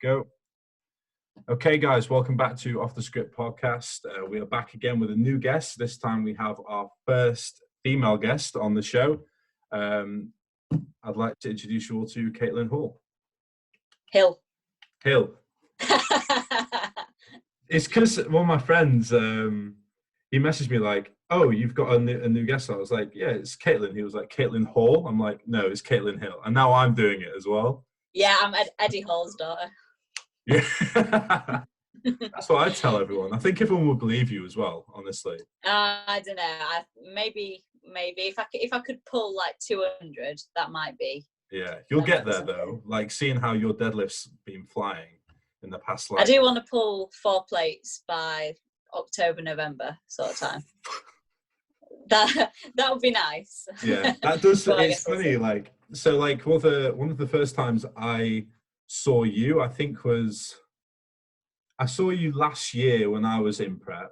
Go. Okay, guys, welcome back to Off the Script podcast. We are back again with a new guest. This time we have our first female guest on the show. I'd like to introduce you all to Caitlin Hall. Hill. It's because one of my friends, he messaged me like, "Oh, you've got a new guest." I was like, "Yeah, it's Caitlin." He was like, "Caitlin Hall." I'm like, "No, it's Caitlin Hill." And now I'm doing it as well. Yeah, I'm Eddie Hall's daughter. Yeah, that's what I tell everyone. I think everyone will believe you as well, honestly. I don't know. Maybe if I could pull like 200, that might be. Yeah, you'll get there though. Like seeing how your deadlift's been flying in the past. I do want to pull 4 plates by October, November sort of time. That would be nice. Yeah, that does. It's funny. Like so, like one of the first times I saw you, I think I saw you last year when I was in prep,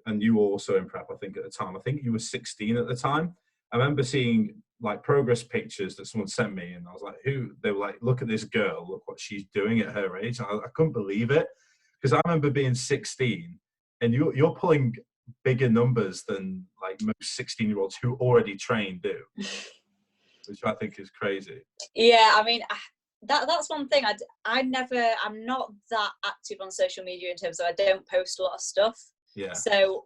and you were also in prep. I think at the time, I think you were 16 at the time. I remember seeing like progress pictures that someone sent me, and I was like, "Who?" They were like, "Look at this girl. Look what she's doing at her age." And I couldn't believe it because I remember being 16, and you're pulling bigger numbers than like most 16-year-olds who already train do, which I think is crazy. Yeah, I mean, that's one thing. I'm not that active on social media in terms of I don't post a lot of stuff. Yeah. So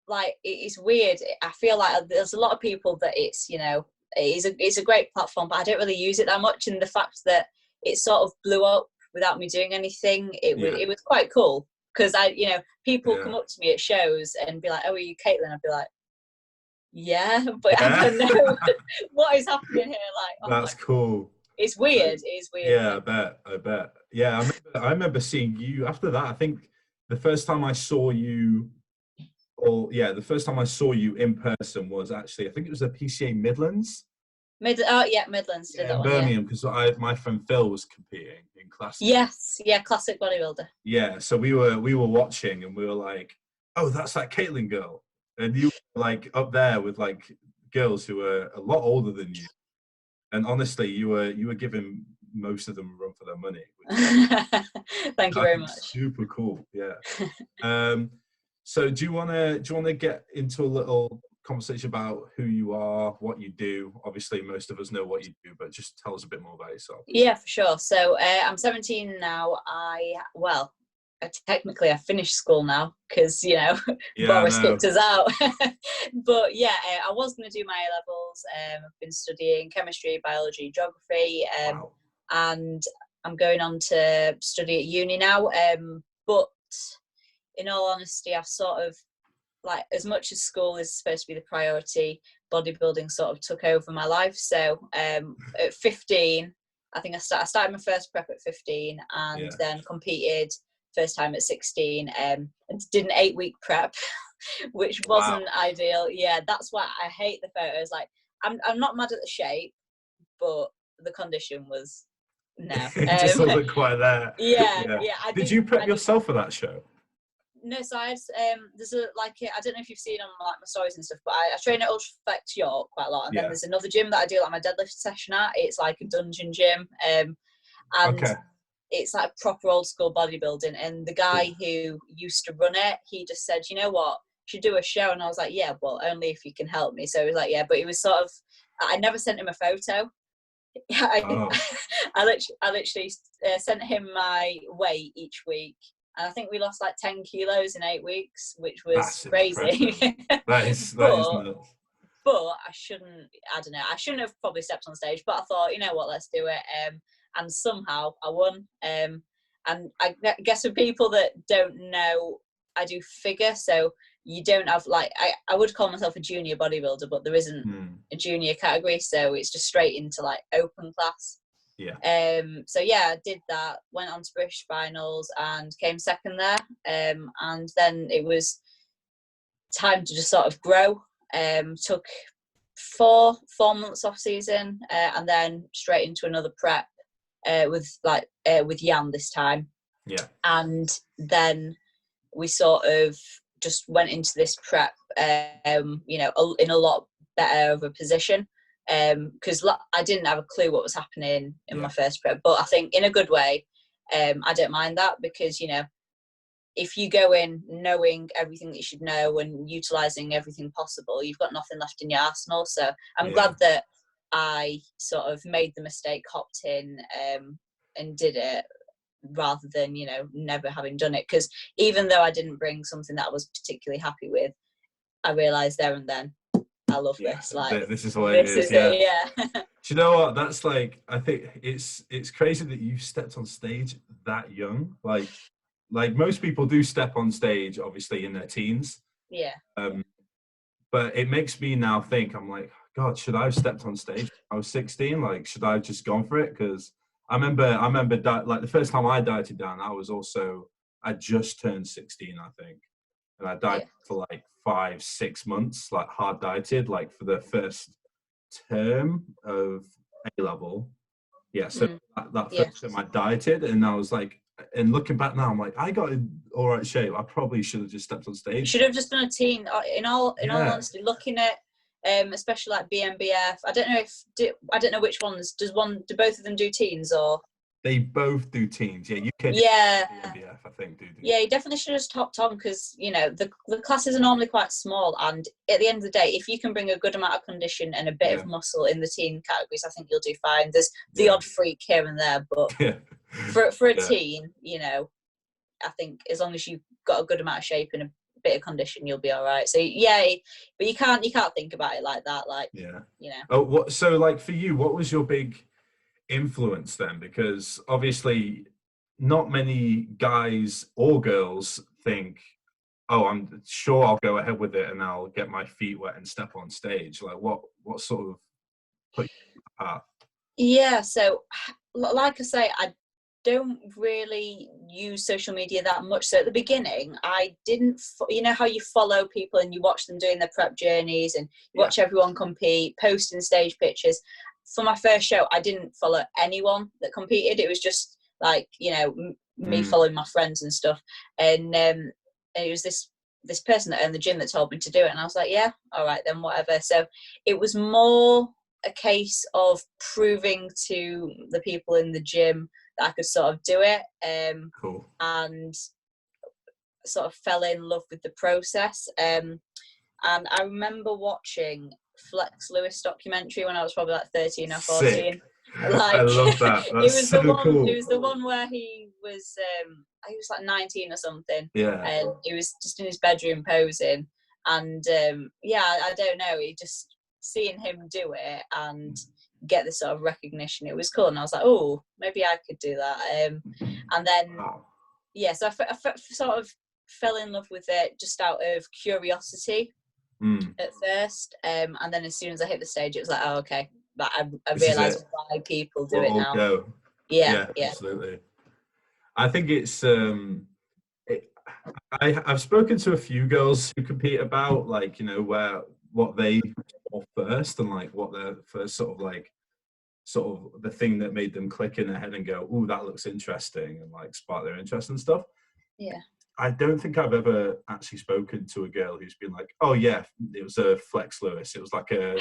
like it's weird. I feel like there's a lot of people that it's a great platform, but I don't really use it that much. And the fact that it sort of blew up without me doing anything, it was quite cool. Because people come up to me at shows and be like, "Oh, are you Caitlin?" I'd be like, "Yeah," but I don't know what is happening here. Like, oh, that's cool. It's weird. It's weird. Yeah, I bet. Yeah, I remember seeing you after that. I think the first time I saw you, the first time I saw you in person was actually, I think it was the PCA Midlands. Midlands did that one. Birmingham, because my friend Phil was competing in classic. Yes, yeah, classic bodybuilder. Yeah, so we were watching and we were like, "Oh, that's that Caitlin girl," and you were like up there with like girls who were a lot older than you. And honestly, you were giving most of them a run for their money. Thank you very much. Super cool, yeah. So do you want to get into a little conversation about who you are, what you do? Obviously, most of us know what you do, but just tell us a bit more about yourself. Yeah, for sure. So I'm 17 now. Technically I finished school now because Boris kicked us out. But yeah, I was going to do my A-levels. I've been studying chemistry, biology, geography, and I'm going on to study at uni now. But in all honesty, I've sort of, like, as much as school is supposed to be the priority, bodybuilding sort of took over my life. So at 15, I think I started my first prep at 15 and then competed first time at 16 and did an 8-week prep, which wasn't ideal. Yeah, that's why I hate the photos. Like, I'm not mad at the shape, but the condition was no. It just wasn't quite there. Yeah. Did you prep yourself for that show? No, so I there's I don't know if you've seen on like my stories and stuff, but I train at Ultraflex York quite a lot, and then there's another gym that I do like my deadlift session at. It's like a dungeon gym, and it's like proper old school bodybuilding. And the guy who used to run it, he just said, "You know what, you should do a show." And I was like, "Yeah, well, only if you can help me." So he was like, "Yeah," but it was sort of, I never sent him a photo. I literally sent him my weight each week. And I think we lost like 10 kilos in 8 weeks, which was crazy. That is nuts. But I shouldn't have probably stepped on stage, but I thought, you know what, let's do it. And somehow I won. And I guess for people that don't know, I do figure. So you don't have like, I would call myself a junior bodybuilder, but there isn't a junior category. So it's just straight into like open class. Yeah. So yeah, I did that, went on to British finals and came second there. And then it was time to just sort of grow. Took four months off season, and then straight into another prep with Jan this time. Yeah. And then we sort of just went into this prep, in a lot better of a position. Because I didn't have a clue what was happening in my first prep, but I think in a good way. I don't mind that, because, you know, if you go in knowing everything that you should know and utilising everything possible, you've got nothing left in your arsenal. So I'm glad that I sort of made the mistake, hopped in and did it, rather than, you know, never having done it. Because even though I didn't bring something that I was particularly happy with, I realised there and then, I love this. Like, this is what it is. It, yeah. Do you know what? That's like, I think it's crazy that you stepped on stage that young. Like most people do step on stage, obviously, in their teens. Yeah. But it makes me now think, I'm like, God, should I have stepped on stage when I was 16? Like, should I have just gone for it? Because I remember like the first time I dieted down, I just turned 16, I think. And I dieted for like 5-6 months, like hard dieted, like for the first term of A level. Yeah, so that first term I dieted, and I was like, and looking back now, I'm like, I got in all right shape. I probably should have just stepped on stage. You should have just done a teen. In all honesty, looking at especially like BMBF, I don't know which ones. Do both of them do teens, or? They both do teens. Yeah, UK BMBF, I think, do. Yeah, you definitely should have just hopped on, because, you know, the classes are normally quite small, and at the end of the day, if you can bring a good amount of condition and a bit of muscle in the teen categories, I think you'll do fine. There's the odd freak here and there, but for a teen, you know, I think as long as you've got a good amount of shape and a bit of condition, you'll be all right. So but you can't think about it like that, like, you know. Oh, so like for you, what was your big influence then? Because obviously not many guys or girls think, oh, I'm sure I'll go ahead with it and I'll get my feet wet and step on stage. Like what sort of put you on the path? Yeah, so like I say, I don't really use social media that much. So at the beginning, I didn't, you know how you follow people and you watch them doing their prep journeys and you watch everyone compete, posting stage pictures. For my first show, I didn't follow anyone that competed. It was just like, you know, me following my friends and stuff. And it was this person that owned the gym that told me to do it. And I was like, yeah, all right, then whatever. So it was more a case of proving to the people in the gym that I could sort of do it, and sort of fell in love with the process. And I remember watching Flex Lewis documentary when I was probably like 13 or 14. Sick. Like, I love that. That's cool. It was the one where he was like 19 or something. Yeah. And he was just in his bedroom posing. And I don't know, it just, seeing him do it and get this sort of recognition, it was cool. And I was like, oh, maybe I could do that. And then so I sort of fell in love with it just out of curiosity at first, and then as soon as I hit the stage, it was like, oh, okay, but I realized why people do it now. Yeah, absolutely. I think it's I've spoken to a few girls who compete about, like, you know, what they saw first and like what their first sort of the thing that made them click in their head and go, "Ooh, that looks interesting," and like spark their interest and stuff. Yeah. I don't think I've ever actually spoken to a girl who's been like, "Oh yeah, it was a Flex Lewis. It was like a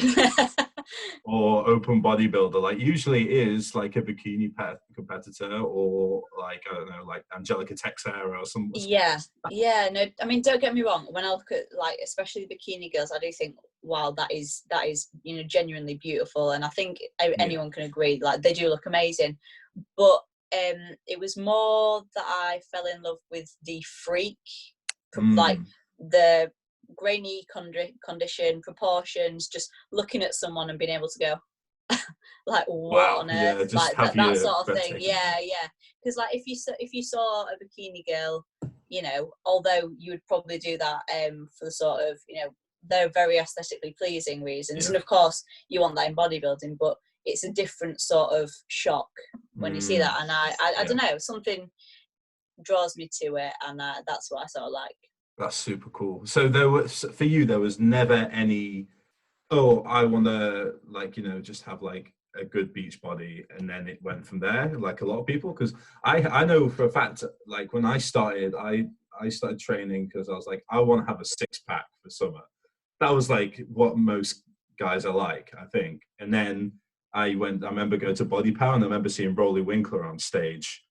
or open bodybuilder." Like usually it is like a bikini competitor, or like, I don't know, like Angelica Texera or something. Yeah. No, I mean, don't get me wrong. When I look at, like, especially the bikini girls, I do think, wow, that is, you know, genuinely beautiful. And I think anyone can agree, like, they do look amazing. But it was more that I fell in love with the freak, like the grainy condition, proportions, just looking at someone and being able to go, like, what on earth, like that sort of thing. Yeah. Because like if you saw a bikini girl, you know, although you would probably do that for the sort of, you know, they're very aesthetically pleasing reasons, and of course you want that in bodybuilding, but it's a different sort of shock when you see that. And I don't know, something draws me to it, and that's what I sort of like. That's super cool. So there was never any, oh, I want to, like, you know, just have like a good beach body, and then it went from there, like a lot of people. Because I know for a fact, like when I started, I started training because I was like, I want to have a 6-pack for summer. That was like what most guys are like, I think. And then I remember going to Body Power, and I remember seeing Rolly Winkler on stage.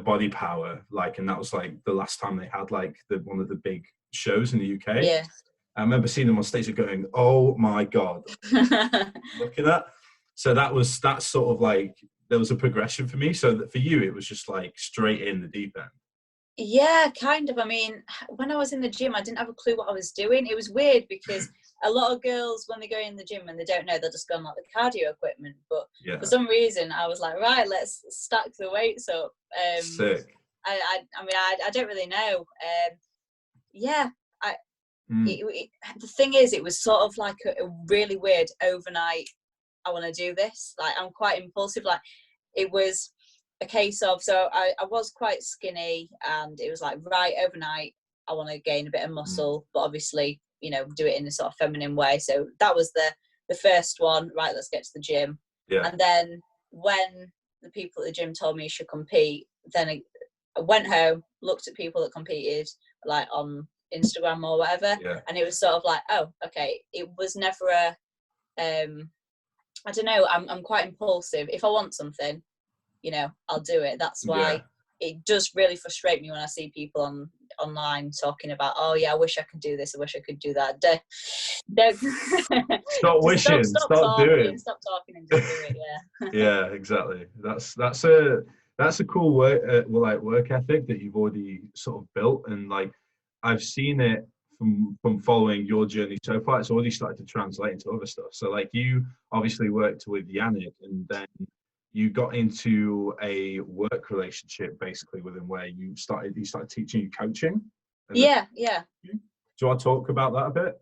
Body Power, like, and that was like the last time they had like one of the big shows in the UK. Yeah. I remember seeing them on stage and going, "Oh my god!" Looking at. So that's sort of like there was a progression for me. So that for you, it was just like straight in the deep end. Yeah, kind of. I mean, when I was in the gym, I didn't have a clue what I was doing. It was weird because a lot of girls, when they go in the gym and they don't know, they'll just go on like the cardio equipment. But for some reason, I was like, right, let's stack the weights up. Sick. I mean, I don't really know. Yeah, the thing is, it was sort of like a really weird overnight, I want to do this. Like, I'm quite impulsive. Like, it was a case of, so I was quite skinny, and it was like, right, overnight I want to gain a bit of muscle, but obviously, you know, do it in a sort of feminine way. So that was the first one. Right, let's get to the gym. And then when the people at the gym told me I should compete, then I went home, looked at people that competed like on Instagram or whatever, and it was sort of like, oh, okay, it was never a I don't know, I'm quite impulsive. If I want something, you know, I'll do it. That's why it does really frustrate me when I see people online talking about, oh yeah, I wish I could do this, I wish I could do that. Don't stop wishing, stop talking, doing. Stop talking and just do it. Yeah, exactly. That's a cool work ethic that you've already sort of built, and like I've seen it from following your journey so far. It's already started to translate into other stuff. So like you obviously worked with Yannick, and then you got into a work relationship basically with him where you started teaching you coaching. Yeah. Do you want to talk about that a bit?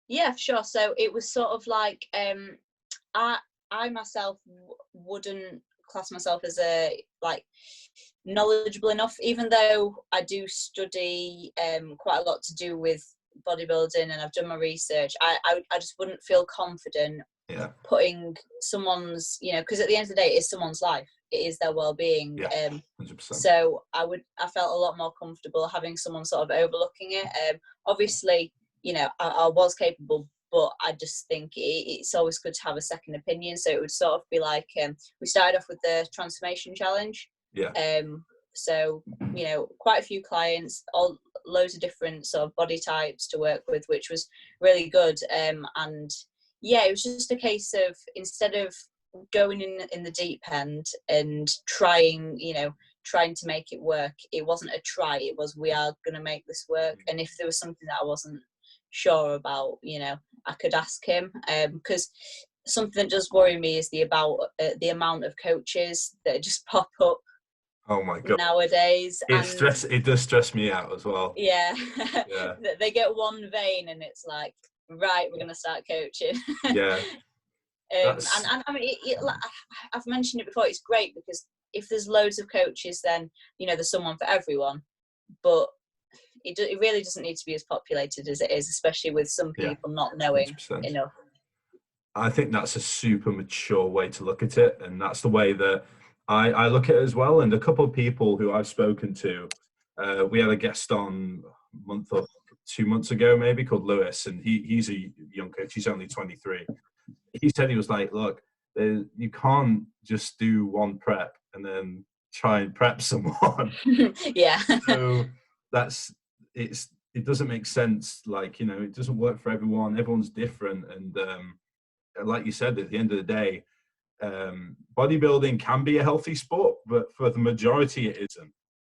Yeah, sure. So it was sort of like I myself wouldn't class myself as a like knowledgeable enough, even though I do study quite a lot to do with bodybuilding and I've done my research. I just wouldn't feel confident putting someone's, you know, because at the end of the day, it's someone's life. It is their well-being. 100%. So I felt a lot more comfortable having someone sort of overlooking it. Obviously, you know, I was capable, but I just think it's always good to have a second opinion. So it would sort of be like, we started off with the transformation challenge. So, you know, quite a few clients, loads of different sort of body types to work with, which was really good. And yeah, it was just a case of, instead of going in the deep end and trying to make it work, it wasn't a try, it was, we are going to make this work. And if there was something that I wasn't sure about, you know, I could ask him, because something that does worry me is the amount of coaches that just pop up. Oh my god! Nowadays, it does stress me out as well. Yeah. They get one vein, and it's like, right, we're gonna start coaching. And I mean, I've mentioned it before. It's great because if there's loads of coaches, then you know there's someone for everyone. But it really doesn't need to be as populated as it is, especially with some people not knowing 100%. Enough. I think that's a super mature way to look at it, and that's the way that I look at it as well. And a couple of people who I've spoken to, we had a guest on a month or 2 months ago, maybe, called Lewis, and he's a young coach. He's only 23. He said, he was like, look, you can't just do one prep and then try and prep someone. So it doesn't make sense. Like, you know, it doesn't work for everyone. Everyone's different. And like you said, at the end of the day, bodybuilding can be a healthy sport, but for the majority it isn't.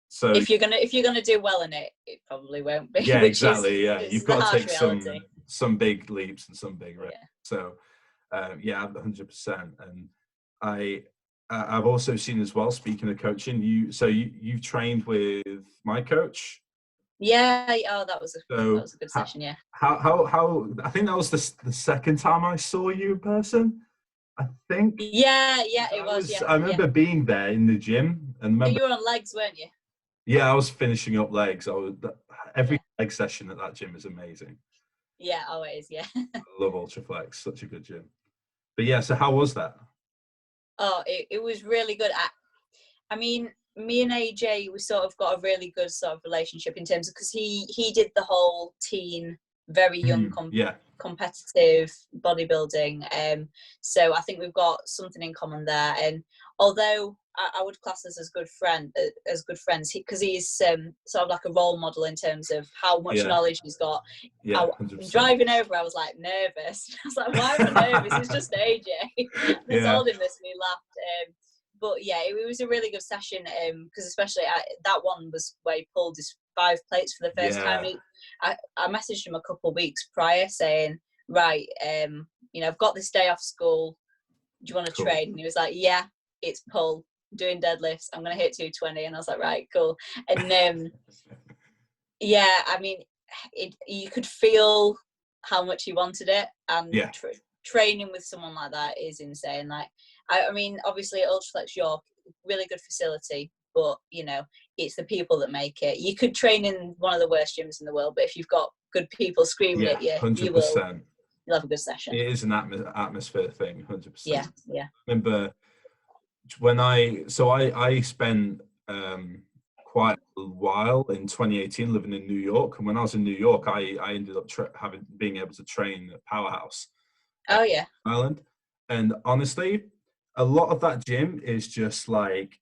So if you're gonna do well in it, it probably won't be. Yeah, exactly. You've got to take some big leaps and some big risks. So 100%. And I've also seen as well, speaking of coaching, you've trained with my coach. That was a good session. How I think that was the second time I saw you in person, I think. It was. I remember being there in the gym, and you were on legs, weren't you? Yeah, I was finishing up legs. Every leg session at that gym is amazing. It is. I love Ultraflex, such a good gym. But so how was that? Oh, it was really good. I mean, me and AJ, we sort of got a really good sort of relationship in terms of, because he did the whole teen, very young, competitive bodybuilding. So I think we've got something in common there. And although I would class us as good friends, because he's sort of like a role model in terms of how much knowledge he's got. Yeah, driving over, I was like nervous. I was like, why am I nervous? It's just AJ. I told him this and he laughed. But yeah, it was a really good session, because especially that one was where he pulled his 5 plates for the first time. I messaged him a couple of weeks prior saying, right, I've got this day off school. Do you want to train? And he was like, yeah, it's pull, doing deadlifts. I'm going to hit 220. And I was like, right, cool. And yeah, I mean, you could feel how much he wanted it. And training with someone like that is insane. Like, I mean, obviously at Ultraflex York, really good facility, but it's the people that make it. You could train in one of the worst gyms in the world, but if you've got good people screaming at you, 100%. You'll have a good session. It is an atmosphere thing, 100%. Yeah. I remember when I spent quite a while in 2018 living in New York, and when I was in New York, I ended up being able to train at Powerhouse. Oh yeah. Island, and honestly, a lot of that gym is just like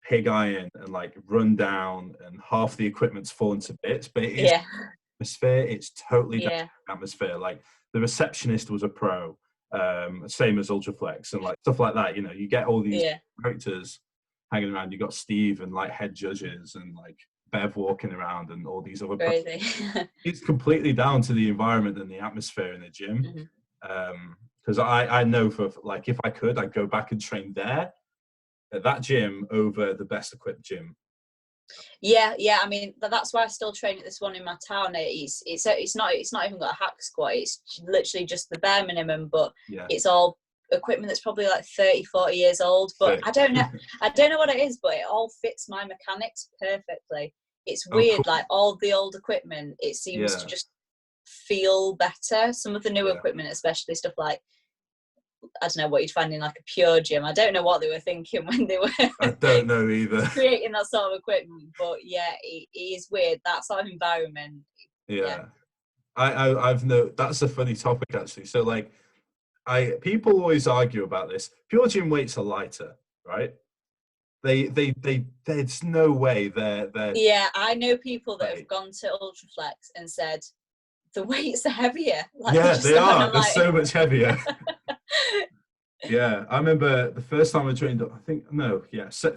pig iron and like run down, and half the equipment's fallen to bits. But it is atmosphere. It's totally different atmosphere. Like the receptionist was a pro, same as Ultraflex and like stuff like that. You get all these characters hanging around. You got Steve and like head judges and like Bev walking around and all these other. Crazy. It's completely down to the environment and the atmosphere in the gym. Because I know for like if I could, I'd go back and train there at that gym over the best equipped gym. Yeah. I mean, that's why I still train at this one in my town. It's not even got a hack squat. It's literally just the bare minimum, but it's all equipment that's probably like 30-40 years old. But I don't know what it is, but it all fits my mechanics perfectly. It's weird, cool. Like all the old equipment, it seems to just feel better. Some of the new equipment, especially stuff like, I don't know what you'd find in like a pure gym. I don't know what they were thinking when they were I don't know either creating that sort of equipment, but it is weird, that sort of environment. I've that's a funny topic actually. So like people always argue about this. Pure gym weights are lighter, right? There's no way they're I know people that have gone to Ultraflex and said the weights are heavier. Like, they are. They're so much heavier. I remember the first time I trained.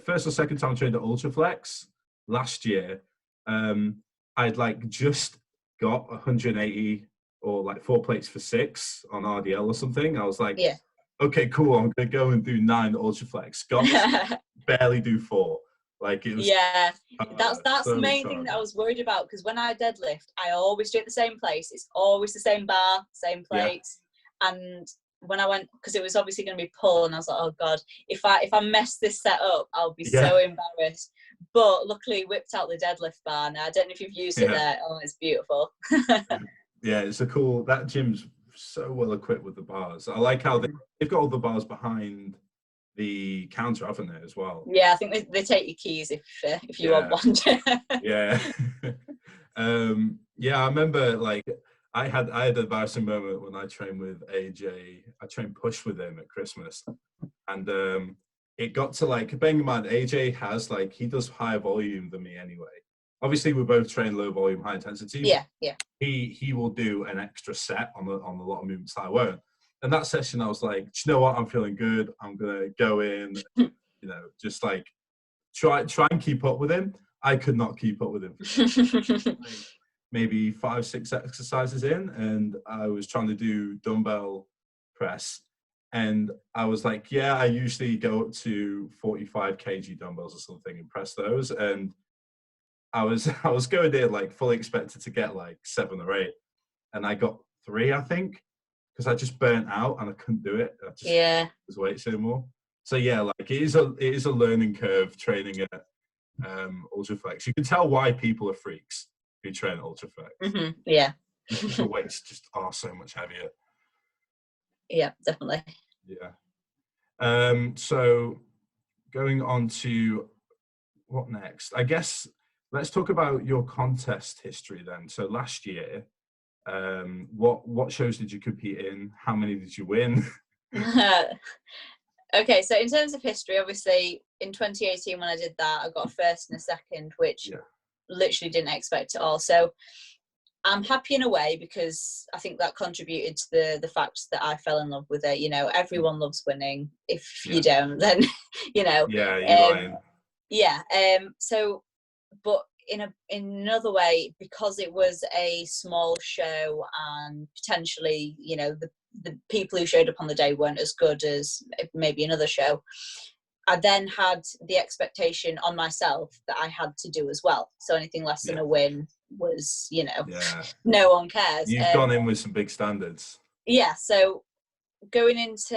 First or second time I trained at Ultraflex last year. I'd like just got 180 or like 4 plates for 6 on RDL or something. I was like, okay, cool. I'm gonna go and do 9 Ultraflex. Got barely do 4. Like it was. That's so the main thing that I was worried about, because when I deadlift, I always do it the same place. It's always the same bar, same plates. And when I went, because it was obviously going to be pull, and I was like, oh god, if I mess this set up, I'll be so embarrassed. But luckily, whipped out the deadlift bar. Now I don't know if you've used it there. Oh, it's beautiful. It's a cool. That gym's so well equipped with the bars. I like how they've got all the bars behind the counter, haven't they, as well? I think they take your keys if you want one. I remember like I had an embarrassing moment when I trained with AJ. I trained push with him at Christmas, and it got to like, bearing in mind AJ has like, he does higher volume than me anyway. Obviously, we both train low volume, high intensity. He will do an extra set on a lot of movements that I won't. And that session, I was like, do you know what? I'm feeling good. I'm gonna go in, just like try and keep up with him. I could not keep up with him. Maybe 5-6 exercises in, and I was trying to do dumbbell press, and I was like, I usually go up to 45 kg dumbbells or something and press those, and I was going in like fully expected to get like 7 or 8, and I got 3, I think, because I just burnt out and I couldn't do it. I just was weights anymore. So like it is a learning curve training at Ultraflex. You can tell why people are freaks who train at Ultraflex. The weights just are so much heavier. Yeah, definitely. So going on to what next? I guess let's talk about your contest history then. So last year, what shows did you compete in? How many did you win? Okay, so in terms of history, obviously in 2018 when I did that, I got a first and a second, which literally didn't expect at all. So I'm happy in a way because I think that contributed to the fact that I fell in love with it. You know, everyone loves winning. If you don't, then you know. Yeah, you're lying. Yeah. So, but in another way, because it was a small show and potentially, you know, the people who showed up on the day weren't as good as maybe another show, I then had the expectation on myself that I had to do as well. So anything less than a win was, you know, no one cares. You've gone in with some big standards. Yeah. So going into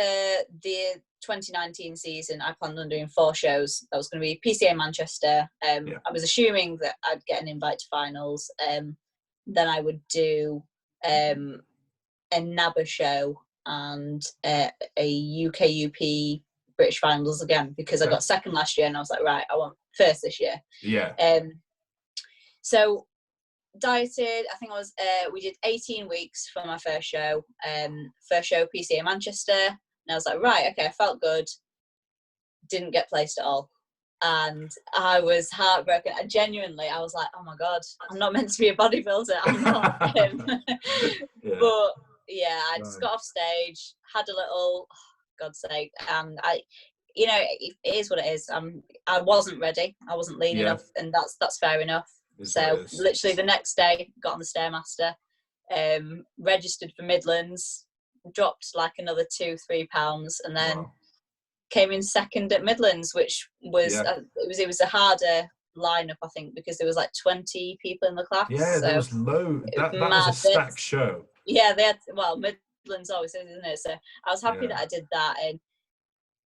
the 2019 season, I planned on doing 4 shows. That was going to be PCA Manchester. I was assuming that I'd get an invite to finals. Then I would do a NABA show and a UKUP British finals again, because I got second last year and I was like, right, I want first this year. So dieted, I think we did 18 weeks for my first show PCA Manchester, and I was like, right, okay, I felt good, didn't get placed at all, and I was heartbroken. I was like, oh my god, I'm not meant to be a bodybuilder, I'm not. But yeah, I just got off stage, had a little, God's sake, and you know, it is what it is. I wasn't ready, I wasn't lean enough, and that's fair enough. So literally the next day, got on the Stairmaster, registered for Midlands, dropped like another 2-3 pounds, and then came in second at Midlands, which was it was a harder lineup, I think, because there was like 20 people in the class. Yeah, there was low. That was a stacked show. Yeah, they had, well, Midlands always is, isn't it? So I was happy that I did that, and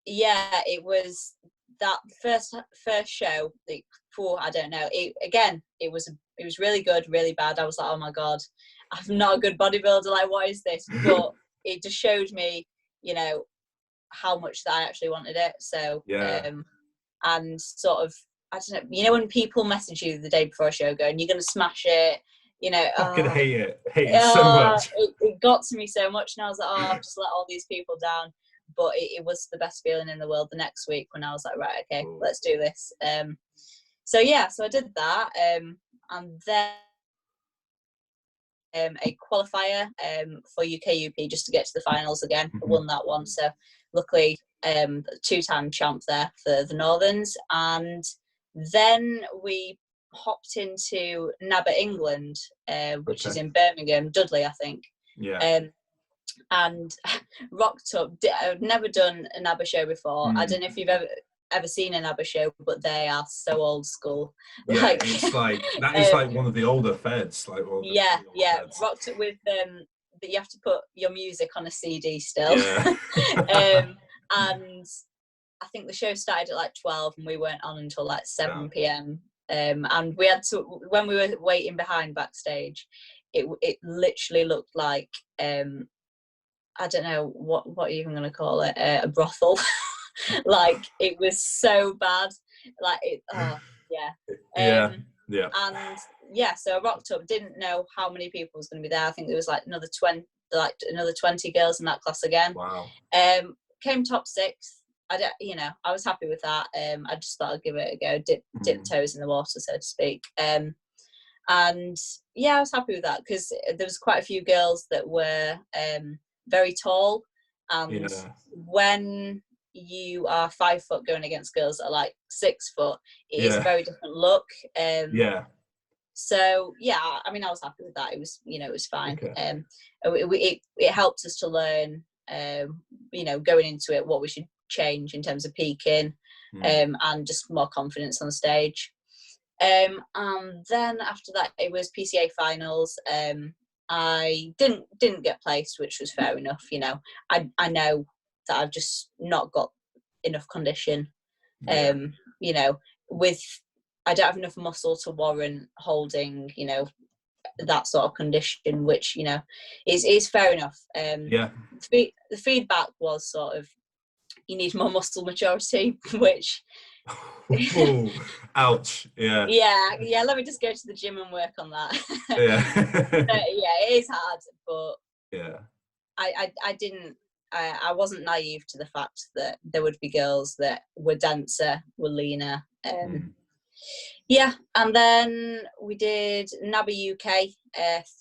yeah, it was that first show. I don't know. It was really good, really bad. I was like, oh my god, I'm not a good bodybuilder. Like, what is this? But it just showed me, you know, how much that I actually wanted it. So and sort of, I don't know, you know, when people message you the day before a show going, you're gonna smash it, you know, I hate it so much. It got to me so much, and I was like, oh, I've just let all these people down. But it was the best feeling in the world the next week when I was like, right, okay, let's do this. So I did that, and then a qualifier for UKUP just to get to the finals again. I won that one, so luckily 2-time champ there for the Northerns. And then we hopped into NABA England, which is in Birmingham, Dudley, I think. And rocked up. I've never done a NABA show before. I don't know if you've ever seen a NABA show, but they are so old school. Yeah, like, it's like that is like one of the older feds. Like feds. Rocked it with but you have to put your music on a CD still. And I think the show started at like 12 and we weren't on until like 7 p.m. And we had to, when we were waiting behind backstage, it literally looked like I don't know what you're even going to call it, a brothel. Like, it was so bad. Like, And so I rocked up, didn't know how many people was going to be there. I think there was like another 20 girls in that class again. Wow. Came top 6. I was happy with that. I just thought I'd give it a go, dip toes in the water, so to speak. And yeah, I was happy with that because there was quite a few girls that were very tall, and when you are 5 foot going against girls that are like 6 foot, it is a very different look. So yeah, I mean, I was happy with that. It was, it was fine. Okay. It helped us to learn, going into it, what we should change in terms of peaking, and just more confidence on the stage. And then after that, it was PCA finals. I didn't get placed, which was fair enough. I know that I've just not got enough condition. I don't have enough muscle to warrant holding, that sort of condition, which, is fair enough. The feedback was sort of, you need more muscle maturity, which... Ooh, ouch. Yeah, let me just go to the gym and work on that. Yeah. It is hard, but yeah, I didn't I wasn't naive to the fact that there would be girls that were denser, were leaner. Yeah, and then we did NABA UK,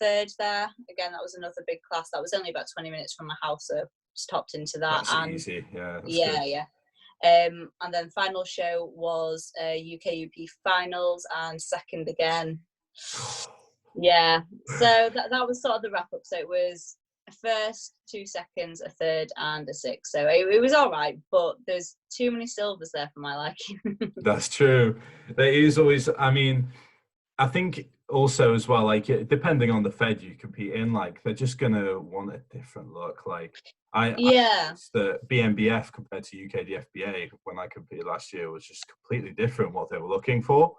third there. Again, that was another big class. That was only about 20 minutes from my house, so just hopped into that. That's easy, yeah. That's yeah, good. yeah. And then final show was UK UP finals and second again. Yeah, so that was sort of the wrap up. So it was a first, 2 seconds, a third, and a sixth. So it was all right, but there's too many silvers there for my liking. That's true. There is always, I mean, I think also as well, like depending on the Fed you compete in, like they're just gonna want a different look. Like I the BNBF compared to UKDFBA when I competed last year was just completely different what they were looking for.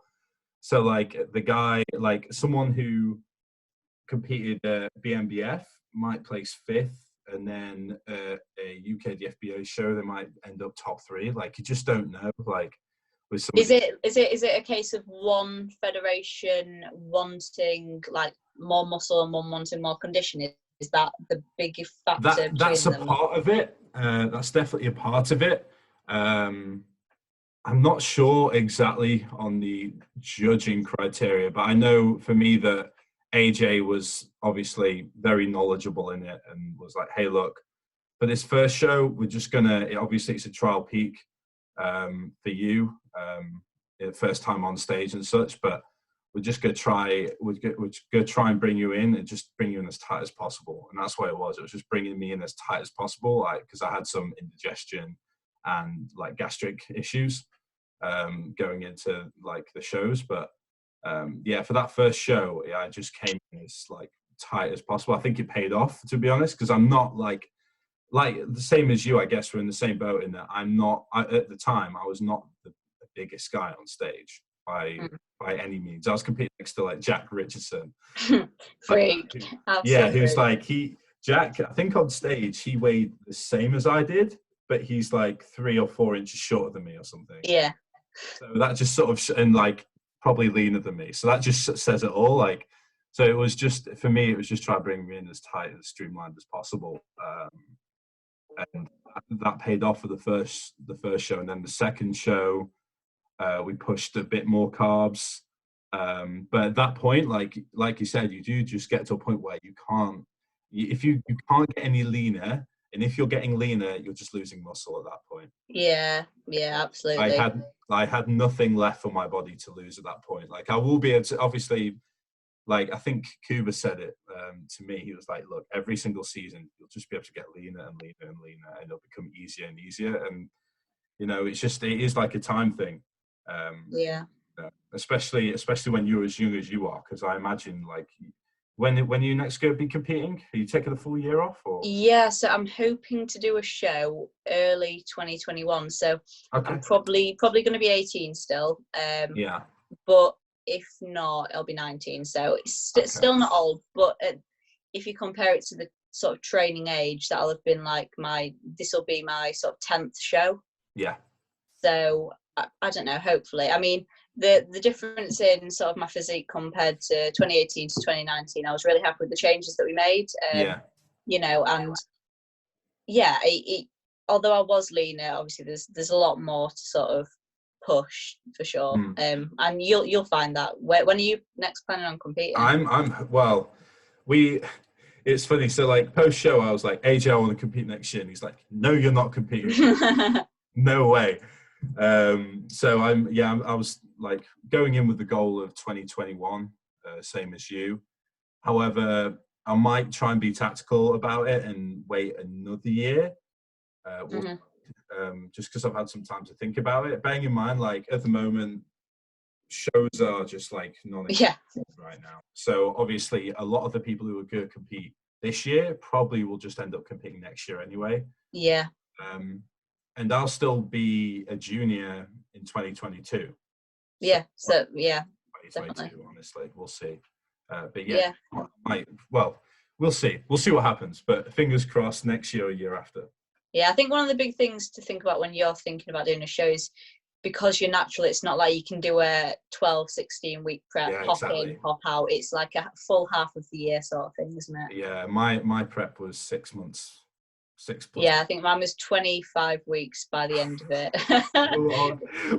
So like the guy, like someone who competed at BNBF might place 5th, and then a UKDFBA show they might end up top 3. Like you just don't know. Like with is it a case of one federation wanting like more muscle and one wanting more condition? Is that the big factor? That's a part of it. That's definitely a part of it. I'm not sure exactly on the judging criteria, but I know for me that AJ was obviously very knowledgeable in it and was like, hey, look, for this first show, we're just obviously it's a trial peak for you, first time on stage and such, but we're just going to try and bring you in and just bring you in as tight as possible. And that's what it was. It was just bringing me in as tight as possible, like, because I had some indigestion and like gastric issues going into like the shows. But yeah, for that first show, I just came in as like tight as possible. I think it paid off, to be honest, because I'm not like the same as you. I guess we're in the same boat in that at the time I was not the biggest guy on stage by any means. I was competing next to like Jack Richardson. Freak. Yeah, who's like Jack, I think on stage he weighed the same as I did, but he's like 3 or 4 inches shorter than me or something. Yeah. So that just sort of, and like probably leaner than me. So that just says it all. Like, so it was just, for me, it was just trying to bring me in as tight, as streamlined as possible. And that paid off for the first show. And then the second show, we pushed a bit more carbs. But at that point, like you said, you do just get to a point where you can't get any leaner. And if you're getting leaner, you're just losing muscle at that point. Yeah, absolutely. I had nothing left for my body to lose at that point. Like I will be able to, obviously, like I think Kuba said it to me. He was like, look, every single season, you'll just be able to get leaner and leaner and leaner, and it'll become easier and easier. And, you know, it is like a time thing. Yeah. Especially when you're as young as you are, because I imagine like when you next go be competing, are you taking the full year off? Or? Yeah, so I'm hoping to do a show early 2021. So okay. I'm probably going to be 18 still. Yeah. But if not, it'll be 19. So it's still not old. But if you compare it to the sort of training age, that'll have been like this will be my sort of 10th show. Yeah. So I don't know. Hopefully, I mean the difference in sort of my physique compared to 2018 to 2019, I was really happy with the changes that we made. You know, and yeah, although I was leaner, obviously there's a lot more to sort of push for sure. And you'll find that. When are you next planning on competing? It's funny. So like post show, I was like, AJ, I want to compete next year, and he's like, no, you're not competing. No way. So I was like going in with the goal of 2021, same as you. However, I might try and be tactical about it and wait another year, just because I've had some time to think about it. Bearing in mind, like at the moment, shows are just like non-existent right now. So obviously, a lot of the people who are going to compete this year probably will just end up competing next year anyway. Yeah. And I'll still be a junior in 2022. Yeah. So 2022, definitely. Honestly, we'll see. But we'll see. We'll see what happens. But fingers crossed, next year or year after. Yeah, I think one of the big things to think about when you're thinking about doing a show is because you're natural, it's not like you can do a 12, 16 week prep, hop in, hop out. It's like a full half of the year sort of thing, isn't it? Yeah, my prep was 6 months. 6 plus. Yeah, I think mine was 25 weeks by the end of it.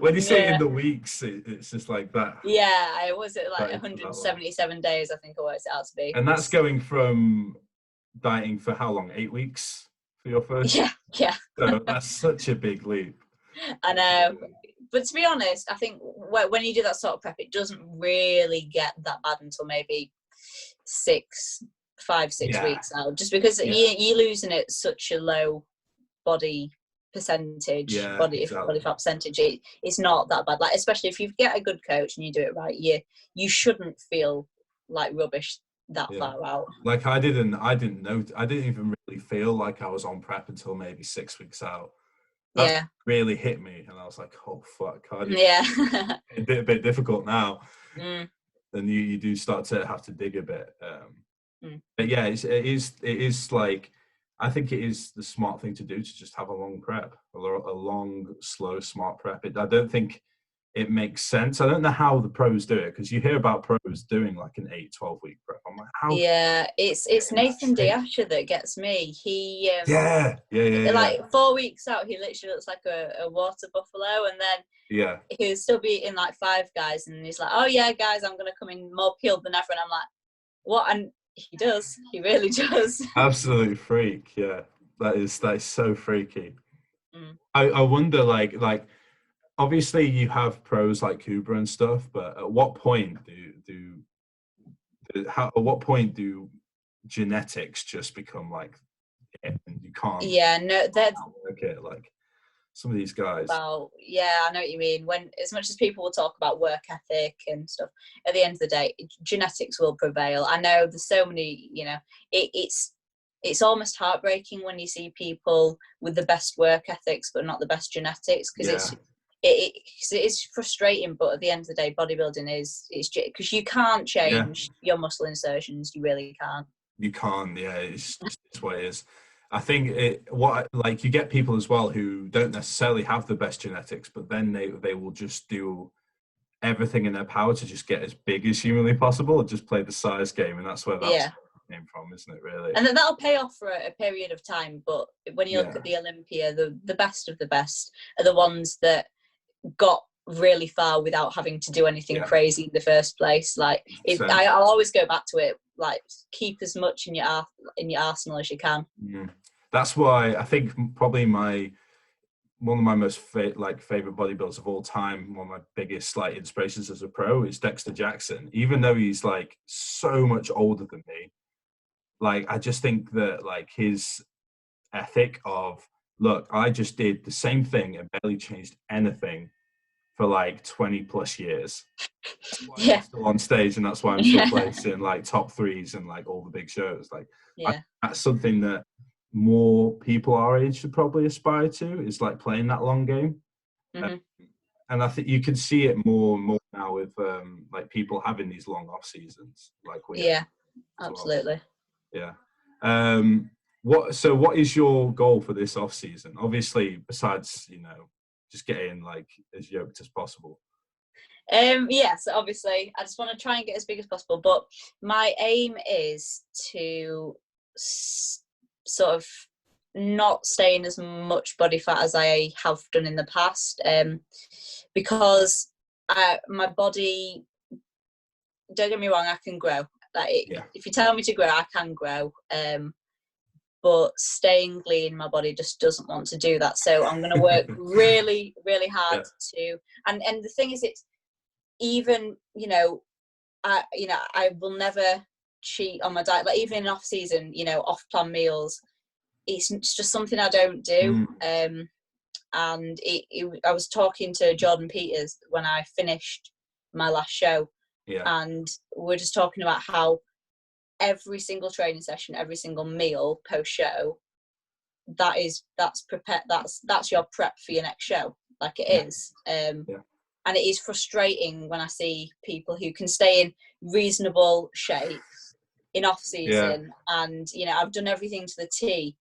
When you say in the weeks, it's just like that. Yeah, I was at like 177 days, I think I worked it out to be. And that's going from dieting for how long? 8 weeks for your first? Yeah. So that's such a big leap. I know. But to be honest, I think when you do that sort of prep, it doesn't really get that bad until maybe 5-6 weeks out, just because you're losing at such a low body percentage, body fat percentage. It's not that bad. Like, especially if you get a good coach and you do it right, you shouldn't feel like rubbish that far out. Like I didn't even really feel like I was on prep until maybe 6 weeks out. That really hit me, and I was like, "Oh fuck!" A bit difficult now, and you do start to have to dig a bit. But yeah, it is like, I think it is the smart thing to do to just have a long prep, a long, slow, smart prep. I don't think it makes sense. I don't know how the pros do it, because you hear about pros doing like an 8-12 week prep. I'm like, how? Yeah, it's Nathan D'Asher that gets me. He like 4 weeks out, he literally looks like a water buffalo, and then he'll still be in like Five Guys, and he's like, "Oh yeah, guys, I'm gonna come in more peeled than ever," and I'm like, "What?" And he does. He really does. Absolute freak. Yeah, that is so freaky. I wonder, like obviously you have pros like Kuba and stuff, but at what point do genetics just become like it, and you can't? Yeah, no, that. Okay, like some of these guys. Well, yeah, I know what you mean. When, as much as people will talk about work ethic and stuff, at the end of the day, genetics will prevail. I know there's so many, it's almost heartbreaking when you see people with the best work ethics but not the best genetics, because it's frustrating. But at the end of the day, bodybuilding is because you can't change your muscle insertions. You really can't. You can't. Yeah, it's what it is. I think you get people as well who don't necessarily have the best genetics, but then they will just do everything in their power to just get as big as humanly possible and just play the size game, and that's where that came from, isn't it? Really, and then that'll pay off for a period of time. But when you look at the Olympia, the best of the best are the ones that got really far without having to do anything crazy in the first place. Like I'll always go back to it. Like, keep as much in your arsenal as you can. That's why I think probably one of my most favorite bodybuilders of all time, one of my biggest like inspirations as a pro, is Dexter Jackson. Even though he's like so much older than me, like I just think that like his ethic of, look, I just did the same thing and barely changed anything for like 20 plus years. That's why I'm still on stage, and that's why I'm still placing like top threes and like all the big shows. Like that's something that more people our age should probably aspire to, is like playing that long game. And I think you can see it more and more now with like people having these long off seasons, like we absolutely. Well. What is your goal for this off season? Obviously, besides just getting like as yoked as possible. So obviously I just want to try and get as big as possible, but my aim is to sort of not stay in as much body fat as I have done in the past, because my body, don't get me wrong, I can grow. If you tell me to grow, I can grow, but staying lean, my body just doesn't want to do that. So I'm going to work really, really hard to. And the thing is, it's even I will never cheat on my diet. Like even in off season, off plan meals, it's just something I don't do. And I was talking to Jordan Peters when I finished my last show, and we're just talking about how every single training session, every single meal post show, that's your prep for your next show. Like it is. And it is frustrating when I see people who can stay in reasonable shape in off season, and I've done everything to the T,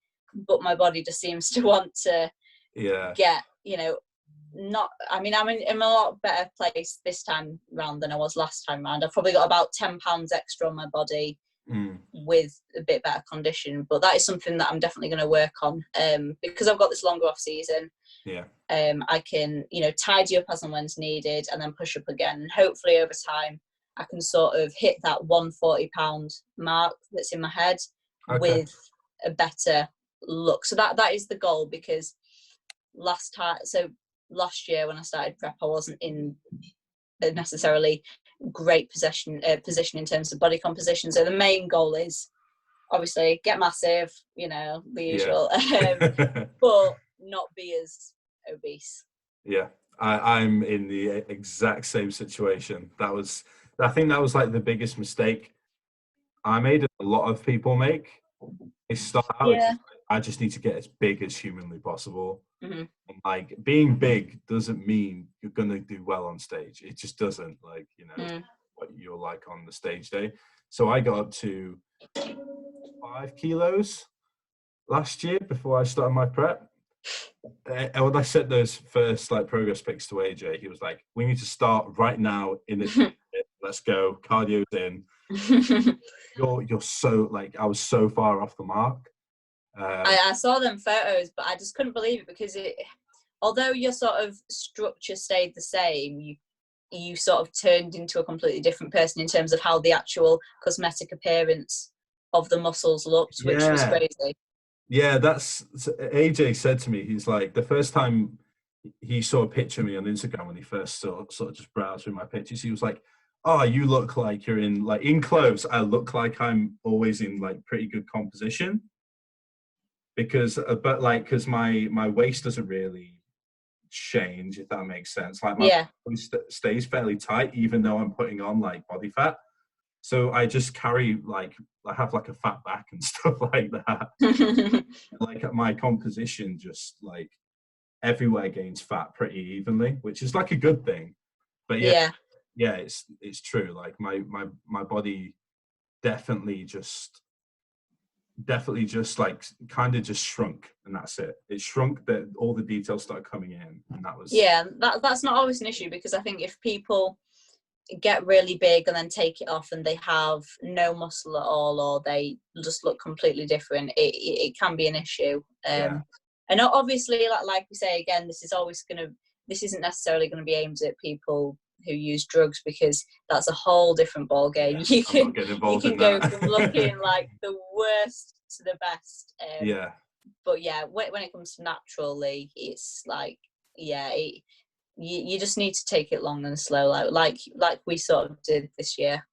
but my body just seems to want to get not. I mean, I'm in a lot better place this time round than I was last time round. I've probably got about 10 pounds extra on my body with a bit better condition. But that is something that I'm definitely going to work on, because I've got this longer off season. Yeah. I can, tidy up as and when's needed, and then push up again. And hopefully over time, I can sort of hit that 140-pound mark that's in my head with a better look. So that is the goal, because last year when I started prep, I wasn't in a necessarily great position in terms of body composition. So the main goal is obviously get massive, the usual, but not be as obese. Yeah, I'm in the exact same situation. I think that was like the biggest mistake I made, and a lot of people make. They start out, I just need to get as big as humanly possible. Mm-hmm. And like, being big doesn't mean you're gonna do well on stage. It just doesn't, like, what you're like on the stage day. So I got up to 5 kilos last year before I started my prep. And when I sent those first like progress pics to AJ, he was like, "We need to start right now in the let's go, cardio's in." You're so, like, I was so far off the mark. I saw them photos, but I just couldn't believe it, because although your sort of structure stayed the same, you sort of turned into a completely different person in terms of how the actual cosmetic appearance of the muscles looked, which was crazy. Yeah, that's AJ said to me. He's like, the first time he saw a picture of me on Instagram when he first sort of just browsed through my pictures, he was like, "Oh, you look like you're in clothes. I look like I'm always in like pretty good composition." Because my waist doesn't really change, if that makes sense. Like my waist stays fairly tight, even though I'm putting on like body fat. So I just carry I have like a fat back and stuff like that. Like my composition just like everywhere gains fat pretty evenly, which is like a good thing. But yeah, it's true. Like my body definitely just like kind of just shrunk, and that's it. It shrunk, that all the details started coming in, and that was that's not always an issue, because I think if people get really big and then take it off and they have no muscle at all, or they just look completely different, it can be an issue. And obviously, like we say again, this isn't necessarily going to be aimed at people who use drugs, because that's a whole different ball game. You can go from looking like the worst to the best. But when it comes to naturally, it's like you just need to take it long and slow, like we sort of did this year.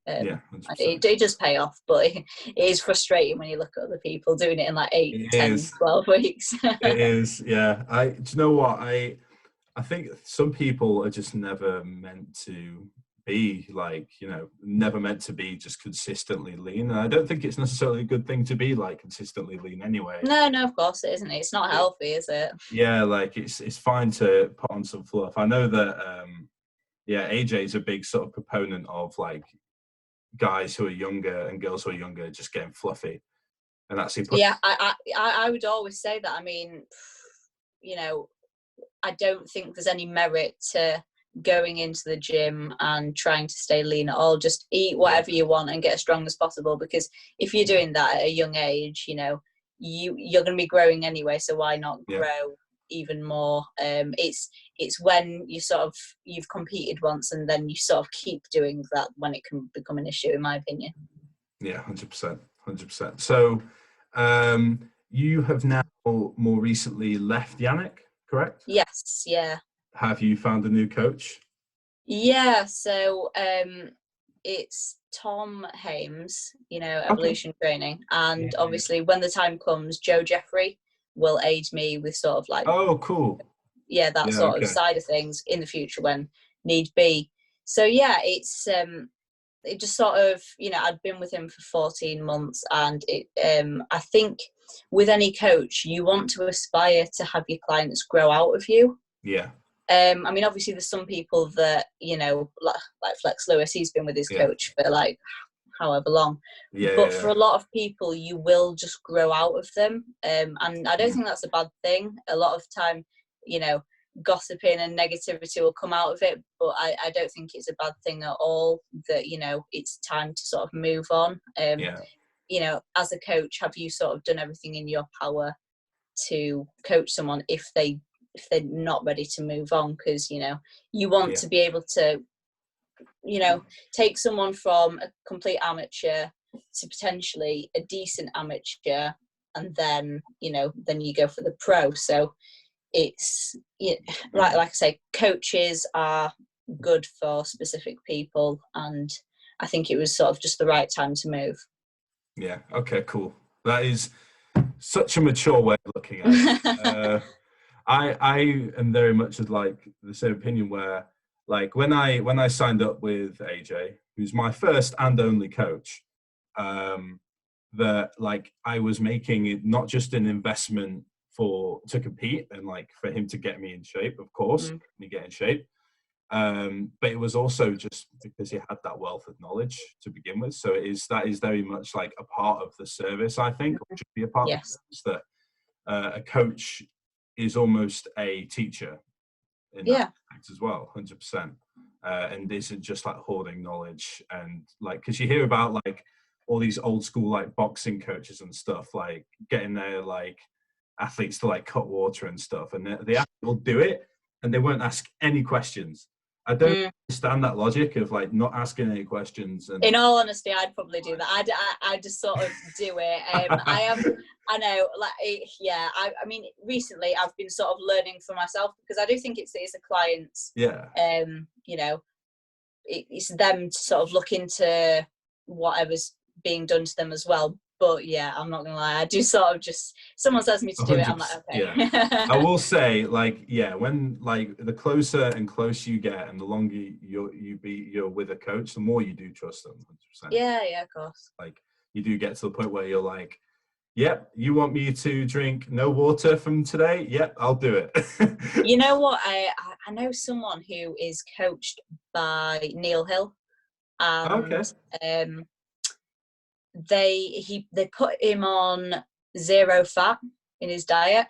It does pay off, but it is frustrating when you look at other people doing it in like 8, 10, 12 weeks. It is, do you know what, I think some people are just never meant to be never meant to be just consistently lean. And I don't think it's necessarily a good thing to be like consistently lean anyway. No, of course it isn't. It's not healthy, is it? Yeah, like it's fine to put on some fluff. I know that AJ is a big sort of proponent of like guys who are younger and girls who are younger just getting fluffy, and that's I would always say that. I mean, I don't think there's any merit to going into the gym and trying to stay lean at all. Just eat whatever you want and get as strong as possible, because if you're doing that at a young age, you're going to be growing anyway, so why not grow even more? It's when you've competed once and then you sort of keep doing that when it can become an issue, in my opinion. 100%. So you have now more recently left Yannick, correct? Yes. Have you found a new coach? So it's Tom Hames, Evolution Training, and obviously when the time comes, Joe Jeffrey will aid me with sort of like cool of side of things in the future when need be. So it's it just sort of, I'd been with him for 14 months, and it I think with any coach, you want to aspire to have your clients grow out of you. I mean, obviously there's some people that, like Flex Lewis, he's been with his coach for like however long. But for a lot of people, you will just grow out of them. And I don't think that's a bad thing. A lot of time, gossiping and negativity will come out of it. But I don't think it's a bad thing at all that, it's time to sort of move on. you know, as a coach, have you sort of done everything in your power to coach someone if they're not ready to move on? Because, you know, you want to be able to, you know, take someone from a complete amateur to potentially a decent amateur, and then, you know, then you go for the pro. So it's, like I say, coaches are good for specific people, and I think it was sort of just the right time to move. Yeah. Okay, cool. That is such a mature way of looking at it. I am very much of like the same opinion where, like, when I signed up with AJ, who's my first and only coach, that like I was making it not just an investment to compete and like for him to get me in shape, of course, me get in shape. But it was also just because he had that wealth of knowledge to begin with. So that is very much like a part of the service, I think, or should be a part of the service, that a coach is almost a teacher in that aspect as well, 100%. And isn't just like hoarding knowledge, and like, because you hear about like all these old school like boxing coaches and stuff, like getting their like athletes to like cut water and stuff, and the athlete will do it and they won't ask any questions. I don't understand that logic of like not asking any questions. And in all honesty, I'd probably do that. I just sort of do it. I know, like, I mean, recently I've been sort of learning for myself, because I do think it's a client's, you know, it's them to sort of look into whatever's being done to them as well. But yeah, I'm not gonna lie, I do sort of just, someone says me to do it, I'm like, okay. Yeah. I will say, like, when like the closer and closer you get and the longer you're with a coach, the more you do trust them, 100%. Yeah, of course. Like, you do get to the point where you're like, yep, you want me to drink no water from today? Yep, I'll do it. You know what? I know someone who is coached by Neil Hill, and they put him on 0 fat in his diet,